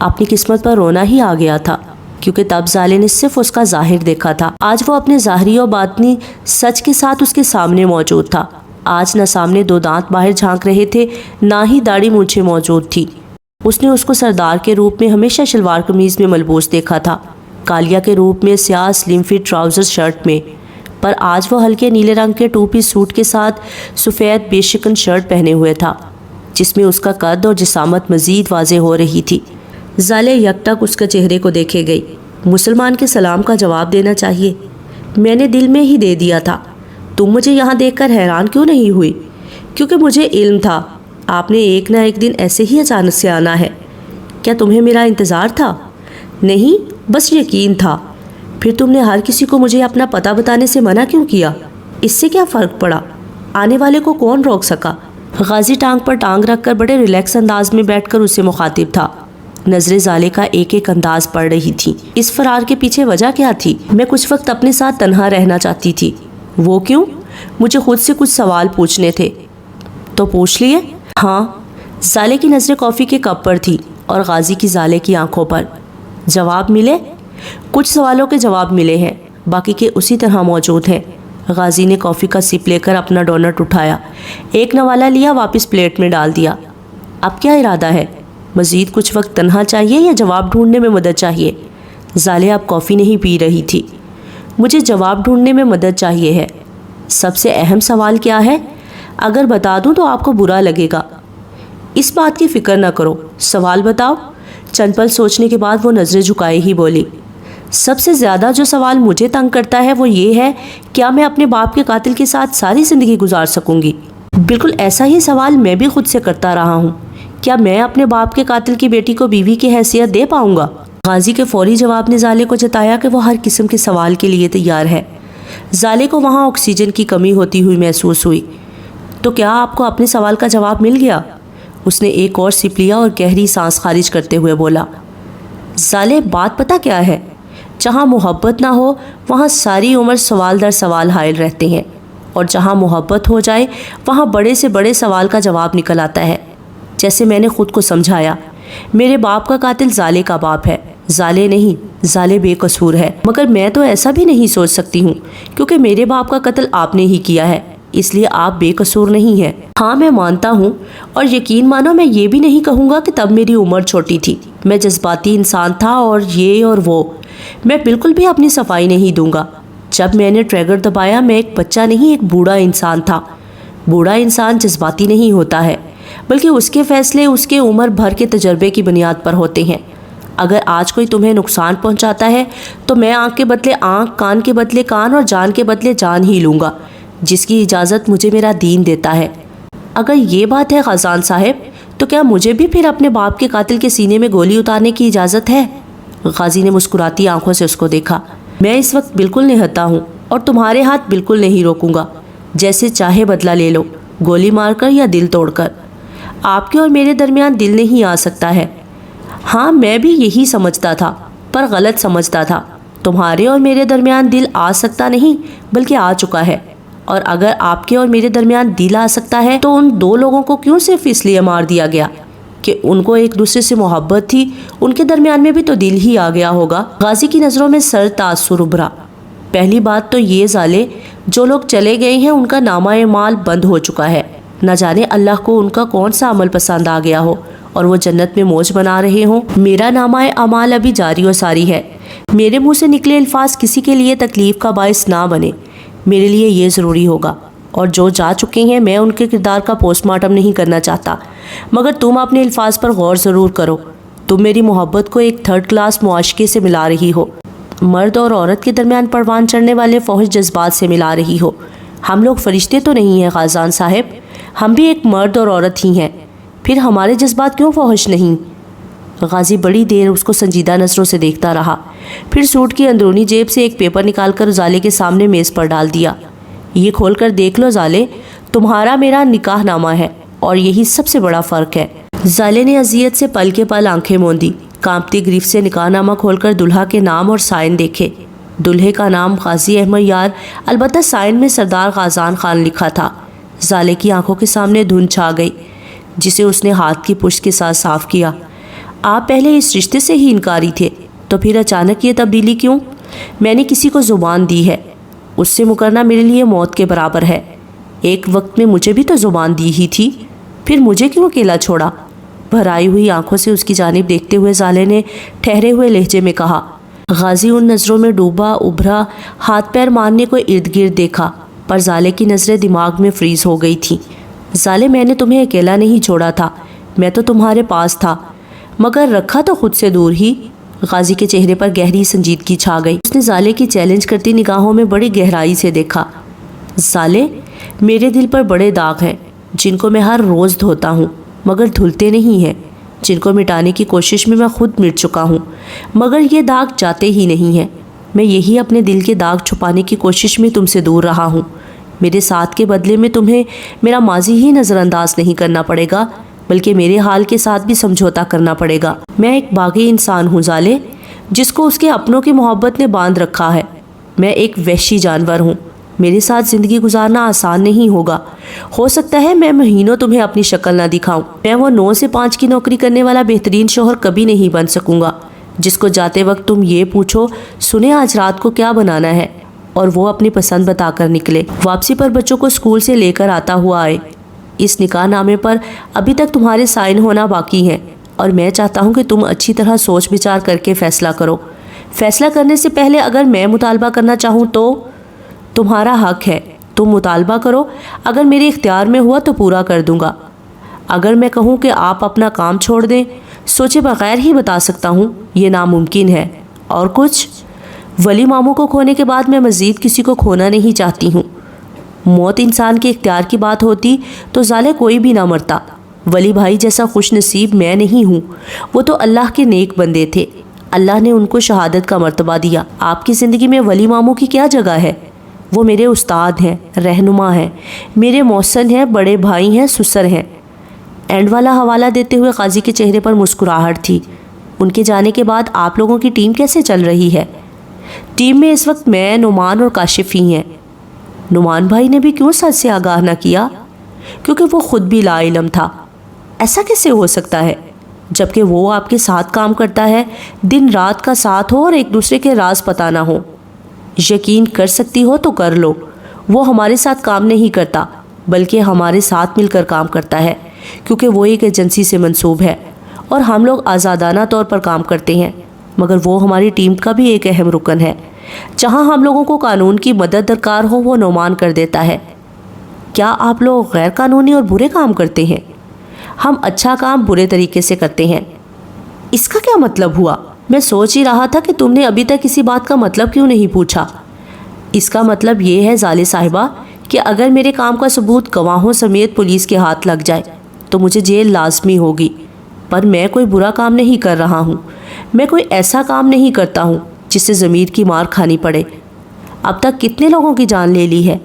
اپنی قسمت پر رونا ہی آ گیا تھا، کیونکہ تب زالے نے صرف اس کا ظاہر دیکھا تھا۔ آج وہ اپنے ظاہری اور باطنی سچ کے ساتھ اس کے سامنے موجود تھا۔ آج نہ سامنے 2 دانت باہر جھانک رہے تھے، نہ ہی داڑھی مونچھیں موجود تھی۔ اس نے اس کو سردار کے روپ میں ہمیشہ شلوار قمیض میں ملبوس دیکھا تھا، کالیا کے روپ میں سیاہ سلم فٹ ٹراؤزر شرٹ میں، پر آج وہ ہلکے نیلے رنگ کے 2 پیس سوٹ کے ساتھ سفید بے شکن شرٹ پہنے ہوئے تھا، جس میں اس کا قد اور جسامت مزید واضح ہو رہی تھی۔ زالے یک ٹک اس کے چہرے کو دیکھے گئی۔ مسلمان کے سلام کا جواب دینا چاہیے، میں نے دل میں ہی دے دیا تھا۔ تم مجھے یہاں دیکھ کر حیران کیوں نہیں ہوئی؟ کیونکہ مجھے علم تھا آپ نے ایک نہ ایک دن ایسے ہی اچانک سے آنا ہے۔ کیا تمہیں میرا انتظار تھا؟ نہیں، بس یقین تھا۔ پھر تم نے ہر کسی کو مجھے اپنا پتہ بتانے سے منع کیوں کیا؟ اس سے کیا فرق پڑا؟ آنے والے کو کون روک سکا؟ غازی ٹانگ پر ٹانگ رکھ کر بڑے ریلیکس انداز میں بیٹھ کر اسے مخاطب تھا۔ نظریں زالے کا ایک ایک انداز پڑ رہی تھی۔ اس فرار کے پیچھے وجہ کیا تھی؟ میں کچھ وقت اپنے ساتھ تنہا رہنا چاہتی تھی۔ وہ کیوں؟ مجھے خود سے کچھ سوال پوچھنے تھے۔ تو پوچھ لیے؟ ہاں۔ زالے کی نظریں کافی کے کپ پر تھی اور غازی کی زالے کی آنکھوں پر۔ جواب ملے؟ کچھ سوالوں کے جواب ملے ہیں، باقی کے اسی طرح موجود ہیں۔ غازی نے کافی کا سپ لے کر اپنا ڈونٹ اٹھایا، ایک نوالا لیا، واپس پلیٹ میں ڈال دیا۔ اب کیا ارادہ ہے؟ مزید کچھ وقت تنہا چاہیے یا جواب ڈھونڈنے میں مدد چاہیے؟ زالے اب کافی نہیں پی رہی تھی۔ مجھے جواب ڈھونڈنے میں مدد چاہیے ہے۔ سب سے اہم سوال کیا ہے؟ اگر بتا دوں تو آپ کو برا لگے گا۔ اس بات کی فکر نہ کرو، سوال بتاؤ۔ چند پل سوچنے کے بعد وہ نظریں جھکائے ہی بولی، سب سے زیادہ جو سوال مجھے تنگ کرتا ہے وہ یہ ہے، کیا میں اپنے باپ کے قاتل کے ساتھ ساری زندگی گزار سکوں گی؟ بالکل ایسا ہی سوال میں بھی خود سے کرتا رہا ہوں۔ کیا میں اپنے باپ کے قاتل کی بیٹی کو بیوی کی حیثیت دے پاؤں گا؟ غازی کے فوری جواب نے زالے کو جتایا کہ وہ ہر قسم کے سوال کے لیے تیار ہے۔ زالے کو وہاں آکسیجن کی کمی ہوتی ہوئی محسوس ہوئی۔ تو کیا آپ کو اپنے سوال کا جواب مل گیا؟ اس نے ایک اور سپ لیا اور گہری سانس خارج کرتے ہوئے بولا، زالے بات پتہ کیا ہے؟ جہاں محبت نہ ہو وہاں ساری عمر سوال در سوال حائل رہتے ہیں، اور جہاں محبت ہو جائے وہاں بڑے سے بڑے سوال کا جواب نکل آتا ہے۔ جیسے میں نے خود کو سمجھایا، میرے باپ کا قاتل زالے کا باپ ہے، زالے نہیں، زالے بے قصور ہے۔ مگر میں تو ایسا بھی نہیں سوچ سکتی ہوں، کیونکہ میرے باپ کا قتل آپ نے ہی کیا ہے، اس لیے آپ بے قصور نہیں ہیں۔ ہاں میں مانتا ہوں، اور یقین مانو میں یہ بھی نہیں کہوں گا کہ تب میری عمر چھوٹی تھی، میں جذباتی انسان تھا اور یہ اور وہ۔ میں بالکل بھی اپنی صفائی نہیں دوں گا۔ جب میں نے ٹریگر دبایا میں ایک بچہ نہیں، ایک بوڑھا انسان تھا۔ بوڑھا انسان جذباتی نہیں ہوتا ہے، بلکہ اس کے فیصلے اس کے عمر بھر کے تجربے کی بنیاد پر ہوتے ہیں۔ اگر آج کوئی تمہیں نقصان پہنچاتا ہے تو میں آنکھ کے بدلے آنکھ، کان کے بدلے کان اور جان کے بدلے جان ہی لوں گا، جس کی اجازت مجھے میرا دین دیتا ہے۔ اگر یہ بات ہے غازان صاحب، تو کیا مجھے بھی پھر اپنے باپ کے قاتل کے سینے میں گولی اتارنے کی اجازت ہے؟ غازی نے مسکراتی آنکھوں سے اس کو دیکھا۔ میں اس وقت بالکل نہتا ہوں اور تمہارے ہاتھ بالکل نہیں روکوں گا، جیسے چاہے بدلہ لے لو، گولی مار کر یا دل توڑ کر۔ آپ کے اور میرے درمیان دل نہیں آ سکتا ہے۔ ہاں میں بھی یہی سمجھتا تھا، پر غلط سمجھتا تھا۔ تمہارے اور میرے درمیان دل آ سکتا نہیں بلکہ آ چکا ہے، اور اگر آپ کے اور میرے درمیان دل آ سکتا ہے تو ان دو لوگوں کو کیوں صرف اس لیے مار دیا گیا کہ ان کو ایک دوسرے سے محبت تھی؟ ان کے درمیان میں بھی تو دل ہی آ گیا ہوگا۔ غازی کی نظروں میں سر تاثر ابھرا۔ پہلی بات تو یہ ظالے، جو لوگ چلے گئے ہیں ان کا نامہ اعمال بند ہو چکا ہے۔ نہ جانے اللہ کو ان کا کون سا عمل پسند آ گیا ہو اور وہ جنت میں موج بنا رہے ہوں۔ میرا نامہ اعمال ابھی جاری و ساری ہے۔ میرے منہ سے نکلے الفاظ کسی کے لیے تکلیف کا باعث نہ بنے، میرے لیے یہ ضروری ہوگا۔ اور جو جا چکے ہیں میں ان کے کردار کا پوسٹ مارٹم نہیں کرنا چاہتا، مگر تم اپنے الفاظ پر غور ضرور کرو۔ تم میری محبت کو ایک تھرڈ کلاس معاشقے سے ملا رہی ہو، مرد اور عورت کے درمیان پروان چڑھنے والے فوحش جذبات سے ملا رہی ہو۔ ہم لوگ فرشتے تو نہیں ہیں غازان صاحب، ہم بھی ایک مرد اور عورت ہی ہیں، پھر ہمارے جذبات کیوں فوحش نہیں؟ غازی بڑی دیر اس کو سنجیدہ نظروں سے دیکھتا رہا، پھر سوٹ کی اندرونی جیب سے ایک پیپر نکال کر زالے کے سامنے میز پر ڈال دیا۔ یہ کھول کر دیکھ لو زالے، تمہارا میرا نکاح نامہ ہے، اور یہی سب سے بڑا فرق ہے۔ زالے نے اذیت سے پل کے پل آنکھیں موندی، کانپتی گریف سے نکاح نامہ کھول کر دلہا کے نام اور سائن دیکھے۔ دلہے کا نام غازی احمد یار، البتہ سائن میں سردار غازان خان لکھا تھا۔ زالے کی آنکھوں کے سامنے دھند چھا گئی، جسے اس نے ہاتھ کی پشت کے ساتھ صاف کیا۔ آپ پہلے اس رشتے سے ہی انکاری تھے، تو پھر اچانک یہ تبدیلی کیوں؟ میں نے کسی کو زبان دی ہے، اس سے مکرنا میرے لیے موت کے برابر ہے۔ ایک وقت میں مجھے بھی تو زبان دی ہی تھی، پھر مجھے کیوں اکیلا چھوڑا؟ بھرائی ہوئی آنکھوں سے اس کی جانب دیکھتے ہوئے زالے نے ٹھہرے ہوئے لہجے میں کہا۔ غازی ان نظروں میں ڈوبا ابھرا، ہاتھ پیر مارنے کو ارد گرد دیکھا، پر زالے کی نظریں دماغ میں فریز ہو گئی تھیں۔ زالے میں نے تمہیں اکیلا نہیں چھوڑا تھا، میں تو تمہارے پاس تھا، مگر رکھا تو خود سے دور ہی۔ غازی کے چہرے پر گہری سنجیدگی چھا گئی۔ اس نے زالے کی چیلنج کرتی نگاہوں میں بڑی گہرائی سے دیکھا۔ زالے، میرے دل پر بڑے داغ ہیں جن کو میں ہر روز دھوتا ہوں مگر دھلتے نہیں ہیں، جن کو مٹانے کی کوشش میں خود مٹ چکا ہوں، مگر یہ داغ جاتے ہی نہیں ہیں۔ میں یہی اپنے دل کے داغ چھپانے کی کوشش میں تم سے دور رہا ہوں۔ میرے ساتھ کے بدلے میں تمہیں میرا ماضی ہی نظر انداز نہیں کرنا پڑے گا، بلکہ میرے حال کے ساتھ بھی سمجھوتا کرنا پڑے گا۔ میں ایک باغی انسان ہوں زالے، جس کو اس کے اپنوں کی محبت نے باندھ رکھا ہے۔ میں ایک وحشی جانور ہوں، میرے ساتھ زندگی گزارنا آسان نہیں ہوگا۔ ہو سکتا ہے میں مہینوں تمہیں اپنی شکل نہ دکھاؤں، میں وہ 9 سے 5 کی نوکری کرنے والا بہترین شوہر کبھی نہیں بن سکوں گا جس کو جاتے وقت تم یہ پوچھو سنے آج رات کو کیا بنانا ہے، اور وہ اپنی پسند بتا کر نکلے، واپسی پر بچوں کو اسکول سے لے کر آتا ہوا آئے۔ اس نکاح نامے پر ابھی تک تمہارے سائن ہونا باقی ہیں، اور میں چاہتا ہوں کہ تم اچھی طرح سوچ بچار کر کے فیصلہ کرو۔ فیصلہ کرنے سے پہلے اگر میں مطالبہ کرنا چاہوں تو تمہارا حق ہے، تم مطالبہ کرو، اگر میرے اختیار میں ہوا تو پورا کر دوں گا۔ اگر میں کہوں کہ آپ اپنا کام چھوڑ دیں، سوچے بغیر ہی بتا سکتا ہوں یہ ناممکن ہے۔ اور کچھ، ولی ماموں کو کھونے کے بعد میں مزید کسی کو کھونا نہیں چاہتی ہوں۔ موت انسان کے اختیار کی بات ہوتی تو زالے کوئی بھی نہ مرتا۔ ولی بھائی جیسا خوش نصیب میں نہیں ہوں، وہ تو اللہ کے نیک بندے تھے، اللہ نے ان کو شہادت کا مرتبہ دیا۔ آپ کی زندگی میں ولی ماموں کی کیا جگہ ہے؟ وہ میرے استاد ہیں، رہنما ہیں، میرے محسن ہیں، بڑے بھائی ہیں، سسر ہیں۔ اینڈ والا حوالہ دیتے ہوئے قاضی کے چہرے پر مسکراہٹ تھی۔ ان کے جانے کے بعد آپ لوگوں کی ٹیم کیسے چل رہی ہے؟ ٹیم میں اس وقت میں، نعمان اور کاشف ہی ہیں۔ نعمان بھائی نے بھی کیوں سچ سے آگاہ نہ کیا؟ کیونکہ وہ خود بھی لا علم تھا۔ ایسا کیسے ہو سکتا ہے جبکہ وہ آپ کے ساتھ کام کرتا ہے، دن رات کا ساتھ ہو اور ایک دوسرے کے راز پتہ نہ ہو؟ یقین کر سکتی ہو تو کر لو، وہ ہمارے ساتھ کام نہیں کرتا بلکہ ہمارے ساتھ مل کر کام کرتا ہے، کیونکہ وہ ایک ایجنسی سے منسوب ہے اور ہم لوگ آزادانہ طور پر کام کرتے ہیں، مگر وہ ہماری ٹیم کا بھی ایک اہم رکن ہے۔ جہاں ہم لوگوں کو قانون کی مدد درکار ہو وہ نعمان کر دیتا ہے۔ کیا آپ لوگ غیر قانونی اور برے کام کرتے ہیں؟ ہم اچھا کام برے طریقے سے کرتے ہیں۔ اس کا کیا مطلب ہوا؟ میں سوچ ہی رہا تھا کہ تم نے ابھی تک کسی بات کا مطلب کیوں نہیں پوچھا۔ اس کا مطلب یہ ہے زالے صاحبہ کہ اگر میرے کام کا ثبوت گواہوں سمیت پولیس کے ہاتھ لگ جائے تو مجھے جیل لازمی ہوگی، پر میں کوئی برا کام نہیں کر رہا ہوں، میں کوئی ایسا کام نہیں کرتا ہوں جس سے ضمیر کی مار کھانی پڑے۔ اب تک کتنے لوگوں کی جان لے لی ہے؟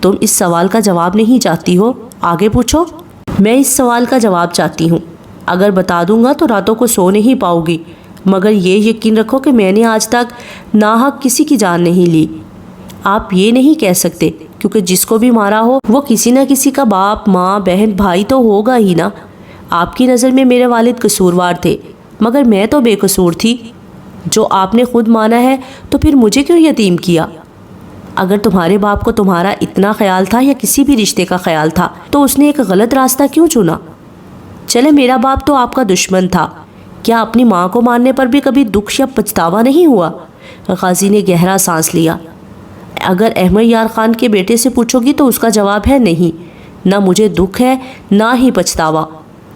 تم اس سوال کا جواب نہیں چاہتی ہو؟ آگے پوچھو۔ میں اس سوال کا جواب چاہتی ہوں۔ اگر بتا دوں گا تو راتوں کو سو نہیں پاؤ گی، مگر یہ یقین رکھو کہ میں نے آج تک ناحق کسی کی جان نہیں لی۔ آپ یہ نہیں کہہ سکتے، کیونکہ جس کو بھی مارا ہو وہ کسی نہ کسی کا باپ، ماں، بہن، بھائی تو ہوگا ہی نا۔ آپ کی نظر میں میرے والد قصوروار تھے، مگر میں تو بے قصور تھی۔ جو آپ نے خود مانا ہے تو پھر مجھے کیوں یتیم کیا؟ اگر تمہارے باپ کو تمہارا اتنا خیال تھا یا کسی بھی رشتے کا خیال تھا تو اس نے ایک غلط راستہ کیوں چنا؟ چلے میرا باپ تو آپ کا دشمن تھا، کیا اپنی ماں کو مارنے پر بھی کبھی دکھ یا پچھتاوا نہیں ہوا؟ غازی نے گہرا سانس لیا۔ اگر احمد یار خان کے بیٹے سے پوچھو گی تو اس کا جواب ہے نہیں، نہ مجھے دکھ ہے نہ ہی پچھتاوا۔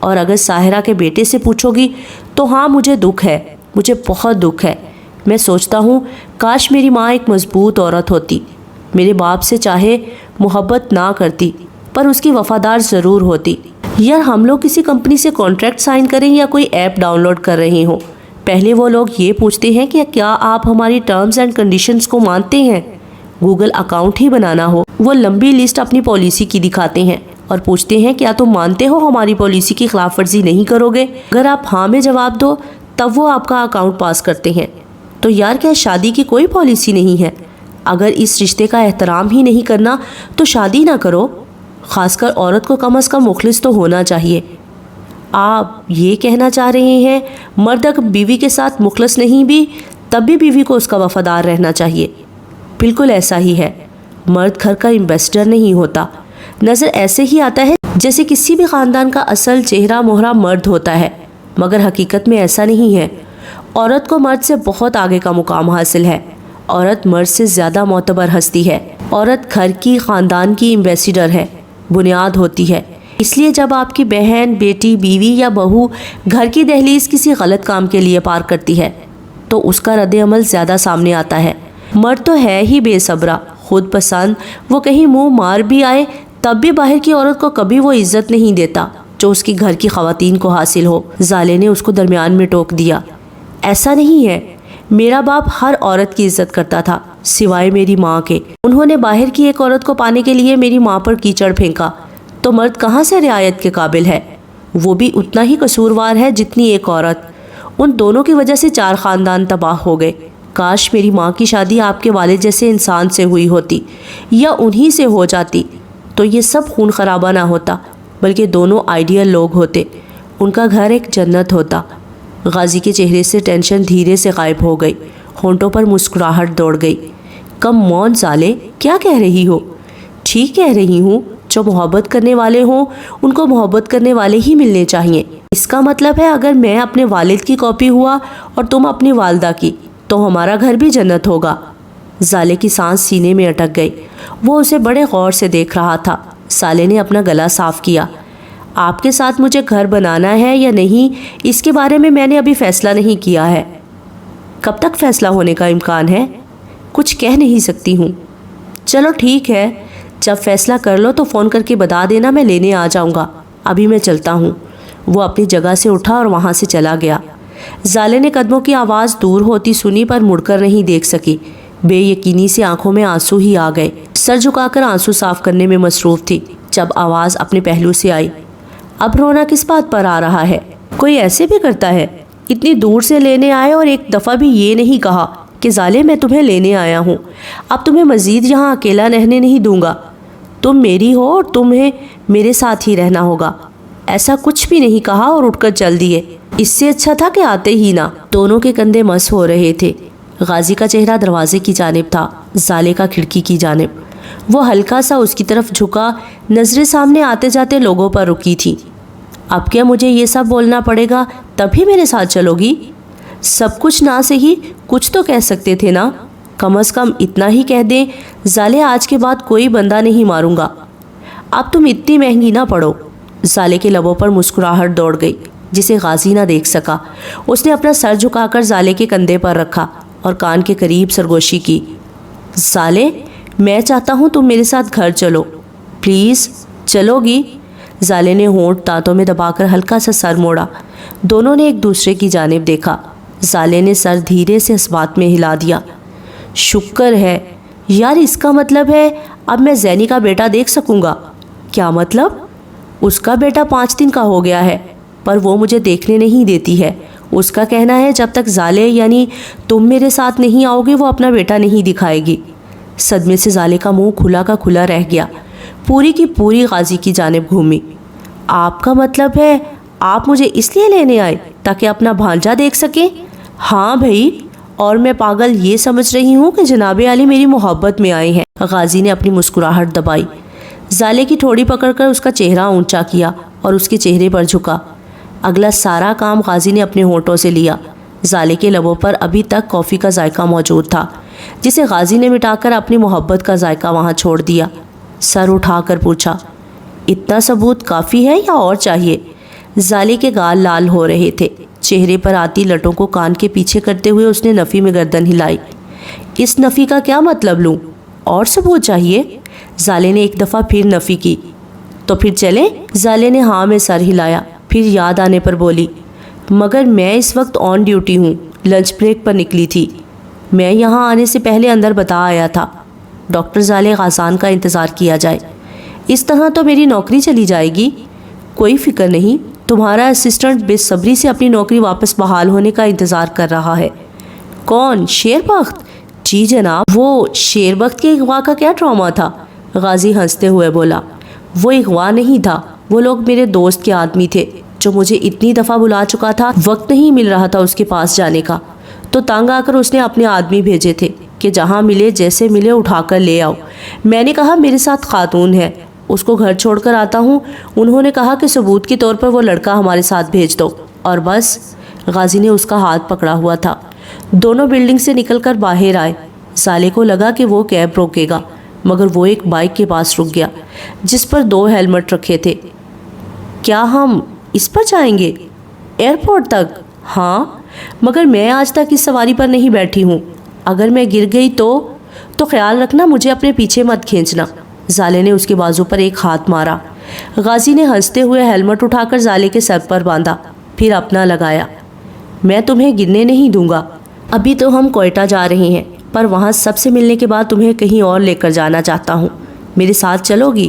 اور اگر ساحرہ کے بیٹے سے پوچھو گی تو ہاں مجھے دکھ ہے، مجھے بہت دکھ ہے۔ میں سوچتا ہوں کاش میری ماں ایک مضبوط عورت ہوتی، میرے باپ سے چاہے محبت نہ کرتی پر اس کی وفادار ضرور ہوتی۔ یار ہم لوگ کسی کمپنی سے کانٹریکٹ سائن کریں یا کوئی ایپ ڈاؤن لوڈ کر رہے ہوں، پہلے وہ لوگ یہ پوچھتے ہیں کہ کیا آپ ہماری ٹرمز اینڈ کنڈیشنز کو مانتے ہیں۔ گوگل اکاؤنٹ ہی بنانا ہو، وہ لمبی لسٹ اپنی پالیسی کی دکھاتے ہیں اور پوچھتے ہیں کیا تم مانتے ہو ہماری پالیسی کی خلاف ورزی نہیں کرو گے؟ اگر آپ ہاں میں جواب دو تب وہ آپ کا اکاؤنٹ پاس کرتے ہیں۔ تو یار کیا شادی کی کوئی پالیسی نہیں ہے؟ اگر اس رشتے کا احترام ہی نہیں کرنا تو شادی نہ کرو، خاص کر عورت کو کم از کم مخلص تو ہونا چاہیے۔ آپ یہ کہنا چاہ رہے ہیں مرد اگر بیوی کے ساتھ مخلص نہیں بھی تب بھی بیوی کو اس کا وفادار رہنا چاہیے؟ بالکل ایسا ہی ہے، مرد گھر کا ایمبیسڈر نہیں ہوتا۔ نظر ایسے ہی آتا ہے جیسے کسی بھی خاندان کا اصل چہرہ مہرہ مرد ہوتا ہے، مگر حقیقت میں ایسا نہیں ہے۔ عورت کو مرد سے بہت آگے کا مقام حاصل ہے۔ عورت مرد سے زیادہ معتبر ہستی ہے۔ عورت گھر کی، خاندان کی ایمبیسڈر ہے، بنیاد ہوتی ہے۔ اس لیے جب آپ کی بہن، بیٹی، بیوی یا بہو گھر کی دہلیز کسی غلط کام کے لیے پار کرتی ہے تو اس کا رد عمل زیادہ سامنے آتا ہے۔ مرد تو ہے ہی بے صبرا، خود پسند، وہ کہیں منہ مار بھی آئے تب بھی باہر کی عورت کو کبھی وہ عزت نہیں دیتا جو اس کی گھر کی خواتین کو حاصل ہو۔ زالے نے اس کو درمیان میں ٹوک دیا۔ ایسا نہیں ہے، میرا باپ ہر عورت کی عزت کرتا تھا سوائے میری ماں کے۔ انہوں نے باہر کی ایک عورت کو پانے کے لیے میری ماں پر کیچڑ پھینکا تو مرد کہاں سے رعایت کے قابل ہے؟ وہ بھی اتنا ہی قصوروار ہے جتنی ایک عورت۔ ان دونوں کی وجہ سے 4 خاندان تباہ ہو گئے۔ کاش میری ماں کی شادی آپ کے والد جیسے انسان سے ہوئی ہوتی یا انہی سے ہو جاتی تو یہ سب خون خرابہ نہ ہوتا، بلکہ دونوں آئیڈیل لوگ ہوتے، ان کا گھر ایک جنت ہوتا۔ غازی کے چہرے سے ٹینشن دھیرے سے غائب ہو گئی، ہونٹوں پر مسکراہٹ دوڑ گئی۔ کم مون سالے، کیا کہہ رہی ہو؟ ٹھیک کہہ رہی ہوں، جو محبت کرنے والے ہوں ان کو محبت کرنے والے ہی ملنے چاہیے۔ اس کا مطلب ہے اگر میں اپنے والد کی کاپی ہوا اور تم اپنی والدہ کی تو ہمارا گھر بھی جنت ہوگا۔ زالے کی سانس سینے میں اٹک گئی، وہ اسے بڑے غور سے دیکھ رہا تھا۔ سالے نے اپنا گلا صاف کیا۔ آپ کے ساتھ مجھے گھر بنانا ہے یا نہیں اس کے بارے میں نے ابھی فیصلہ نہیں کیا ہے۔ کب تک فیصلہ ہونے کا امکان ہے؟ کچھ کہہ نہیں سکتی ہوں۔ چلو ٹھیک ہے، جب فیصلہ کر لو تو فون کر کے بتا دینا، میں لینے آ جاؤں گا۔ ابھی میں چلتا ہوں۔ وہ اپنی جگہ سے اٹھا اور وہاں سے چلا گیا۔ زالے نے قدموں کی آواز دور ہوتی سنی پر مڑ کر نہیں دیکھ سکی۔ بے یقینی سے آنکھوں میں آنسو ہی آ گئے۔ سر جھکا کر آنسو صاف کرنے میں مصروف تھی جب آواز اپنے پہلو سے آئی۔ اب رونا کس بات پر آ رہا ہے؟ کوئی ایسے بھی کرتا ہے؟ اتنی دور سے لینے آئے اور ایک دفعہ بھی یہ نہیں کہا کہ زالے میں تمہیں لینے آیا ہوں، اب تمہیں مزید یہاں اکیلا رہنے نہیں دوں گا، تم میری ہو اور تمہیں میرے ساتھ ہی رہنا ہوگا۔ ایسا کچھ بھی نہیں کہا اور اٹھ کر چل دیے۔ اس سے اچھا تھا کہ آتے ہی نہ۔ دونوں کے کندھے مس ہو رہے تھے۔ غازی کا چہرہ دروازے کی جانب تھا، زالے کا کھڑکی کی جانب۔ وہ ہلکا سا اس کی طرف جھکا، نظریں سامنے آتے جاتے لوگوں پر رکی تھی۔ اب کیا مجھے یہ سب بولنا پڑے گا تبھی میرے ساتھ چلو گی؟ سب کچھ نہ صحیح کچھ تو کہہ سکتے تھے نا؟ کم از کم اتنا ہی کہہ دیں، زالے آج کے بعد کوئی بندہ نہیں ماروں گا۔ اب تم اتنی مہنگی نہ پڑو۔ زالے کے لبوں پر مسکراہٹ دوڑ گئی جسے غازی نہ دیکھ سکا۔ اس نے اپنا سر جھکا کر زالے کے کندھے پر رکھا اور کان کے قریب سرگوشی کی۔ زالے، میں چاہتا ہوں تم میرے ساتھ گھر چلو، پلیز چلو گی؟ زالے نے ہونٹ دانتوں میں دبا کر ہلکا سا سر موڑا۔ دونوں نے ایک دوسرے کی جانب دیکھا۔ زالے نے سر دھیرے سے اس بات میں ہلا دیا۔ شکر ہے یار اس کا مطلب ہے اب میں زینی کا بیٹا دیکھ سکوں گا؟ کیا مطلب؟ اس کا بیٹا 5 دن کا ہو گیا ہے پر وہ مجھے دیکھنے نہیں دیتی ہے۔ اس کا کہنا ہے جب تک زالے یعنی تم میرے ساتھ نہیں آؤ گے وہ اپنا بیٹا نہیں دکھائے گی۔ صدمے سے زالے کا منہ کھلا کا کھلا رہ گیا، پوری کی پوری غازی کی جانب گھومی۔ آپ کا مطلب ہے آپ مجھے اس لیے لینے آئے تاکہ اپنا بھانجا دیکھ سکیں؟ ہاں بھائی، اور میں پاگل یہ سمجھ رہی ہوں کہ جناب علی میری محبت میں آئے ہیں۔ غازی نے اپنی مسکراہٹ دبائی، زالے کی ٹھوڑی پکڑ کر اس کا چہرہ اونچا کیا اور اس کے چہرے پر جھکا۔ اگلا سارا کام غازی نے اپنے ہونٹوں سے لیا۔ زالے کے لبوں پر ابھی تک کافی کا ذائقہ موجود تھا جسے غازی نے مٹا کر اپنی محبت کا ذائقہ وہاں چھوڑ دیا۔ سر اٹھا کر پوچھا، اتنا ثبوت کافی ہے یا اور چاہیے؟ زالے کے گال لال ہو رہے تھے، چہرے پر آتی لٹوں کو کان کے پیچھے کرتے ہوئے اس نے نفی میں گردن ہلائی۔ اس نفی کا کیا مطلب لوں؟ اور ثبوت چاہیے؟ زالے نے ایک دفعہ پھر نفی کی۔ تو پھر چلیں؟ زالے نے ہاں میں سر ہلایا، پھر یاد آنے پر بولی، مگر میں اس وقت آن ڈیوٹی ہوں، لنچ بریک پر نکلی تھی۔ میں یہاں آنے سے پہلے اندر بتا آیا تھا ڈاکٹر زالے غازان کا انتظار کیا جائے۔ اس طرح تو میری نوکری چلی جائے گی۔ کوئی فکر نہیں، تمہارا اسسٹنٹ بے صبری سے اپنی نوکری واپس بحال ہونے کا انتظار کر رہا ہے۔ کون؟ شیر بخت؟ جی جناب۔ وہ شیر بخت کے اغوا کا کیا ڈرامہ تھا؟ غازی ہنستے ہوئے بولا، وہ اغوا نہیں تھا، وہ لوگ میرے دوست کے آدمی تھے جو مجھے اتنی دفعہ بلا چکا تھا، وقت نہیں مل رہا تھا اس کے پاس جانے کا، تو تنگ آ کر اس نے اپنے آدمی بھیجے تھے کہ جہاں ملے جیسے ملے اٹھا کر لے آؤ۔ میں نے کہا میرے ساتھ خاتون ہے، اس کو گھر چھوڑ کر آتا ہوں۔ انہوں نے کہا کہ ثبوت کے طور پر وہ لڑکا ہمارے ساتھ بھیج دو، اور بس۔ غازی نے اس کا ہاتھ پکڑا ہوا تھا۔ دونوں بلڈنگ سے نکل کر باہر آئے۔ زالے کو لگا کہ وہ کیب روکے گا، مگر وہ ایک بائک کے پاس رک گیا جس پر 2 ہیلمٹ رکھے تھے۔ کیا ہم اس پر جائیں گے ایئرپورٹ تک؟ ہاں، مگر میں آج تک اس سواری پر نہیں بیٹھی ہوں، اگر میں گر گئی تو خیال رکھنا مجھے اپنے پیچھے مت کھینچنا۔ زالے نے اس کے بازو پر ایک ہاتھ مارا۔ غازی نے ہنستے ہوئے ہیلمٹ اٹھا کر زالے کے سر پر باندھا، پھر اپنا لگایا۔ میں تمہیں گرنے نہیں دوں گا۔ ابھی تو ہم کوئٹہ جا رہے ہیں، پر وہاں سب سے ملنے کے بعد تمہیں کہیں اور لے کر جانا چاہتا ہوں۔ میرے ساتھ چلو گی؟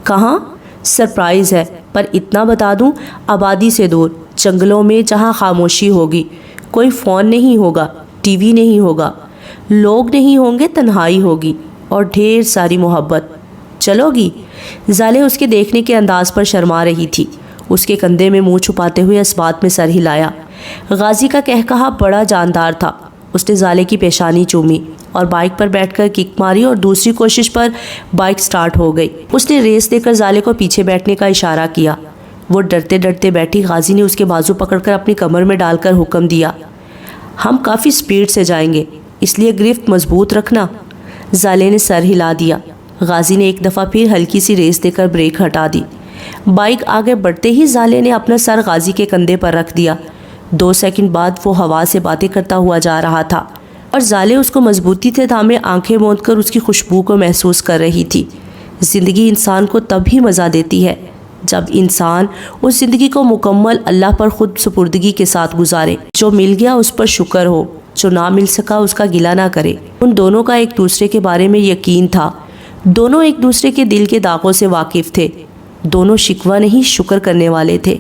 کہاں؟ سرپرائز ہے، پر اتنا بتا دوں، آبادی سے دور، جنگلوں میں جہاں خاموشی ہوگی، کوئی فون نہیں ہوگا، ٹی وی نہیں ہوگا، لوگ نہیں ہوں گے، تنہائی ہوگی اور ڈھیر ساری محبت۔ چلو گی؟ زالے اس کے دیکھنے کے انداز پر شرما رہی تھی۔ اس کے کندھے میں منہ چھپاتے ہوئے اس بات میں سر ہلایا۔ غازی کا کہکہا بڑا جاندار تھا۔ اس نے زالے کی پیشانی چومی اور بائک پر بیٹھ کر کک ماری اور دوسری کوشش پر بائک سٹارٹ ہو گئی۔ اس نے ریس دے کر زالے کو پیچھے بیٹھنے کا اشارہ کیا۔ وہ ڈرتے ڈرتے بیٹھی۔ غازی نے اس کے بازو پکڑ کر اپنی کمر میں ڈال کر حکم دیا، ہم کافی سپیڈ سے جائیں گے، اس لیے گرفت مضبوط رکھنا۔ زالے نے سر ہلا دیا۔ غازی نے ایک دفعہ پھر ہلکی سی ریس دے کر بریک ہٹا دی۔ بائک آگے بڑھتے ہی زالے نے اپنا سر غازی کے کندھے پر رکھ دیا۔ 2 سیکنڈ بعد وہ ہوا سے باتیں کرتا ہوا جا رہا تھا اور زالے اس کو مضبوطی سے تھامے آنکھیں موند کر اس کی خوشبو کو محسوس کر رہی تھی۔ زندگی انسان کو تب ہی مزہ دیتی ہے جب انسان اس زندگی کو مکمل اللہ پر خود سپردگی کے ساتھ گزارے۔ جو مل گیا اس پر شکر ہو، جو نہ مل سکا اس کا گلہ نہ کرے۔ ان دونوں کا ایک دوسرے کے بارے میں یقین تھا، دونوں ایک دوسرے کے دل کے داغوں سے واقف تھے، دونوں شکوہ نہیں شکر کرنے والے تھے۔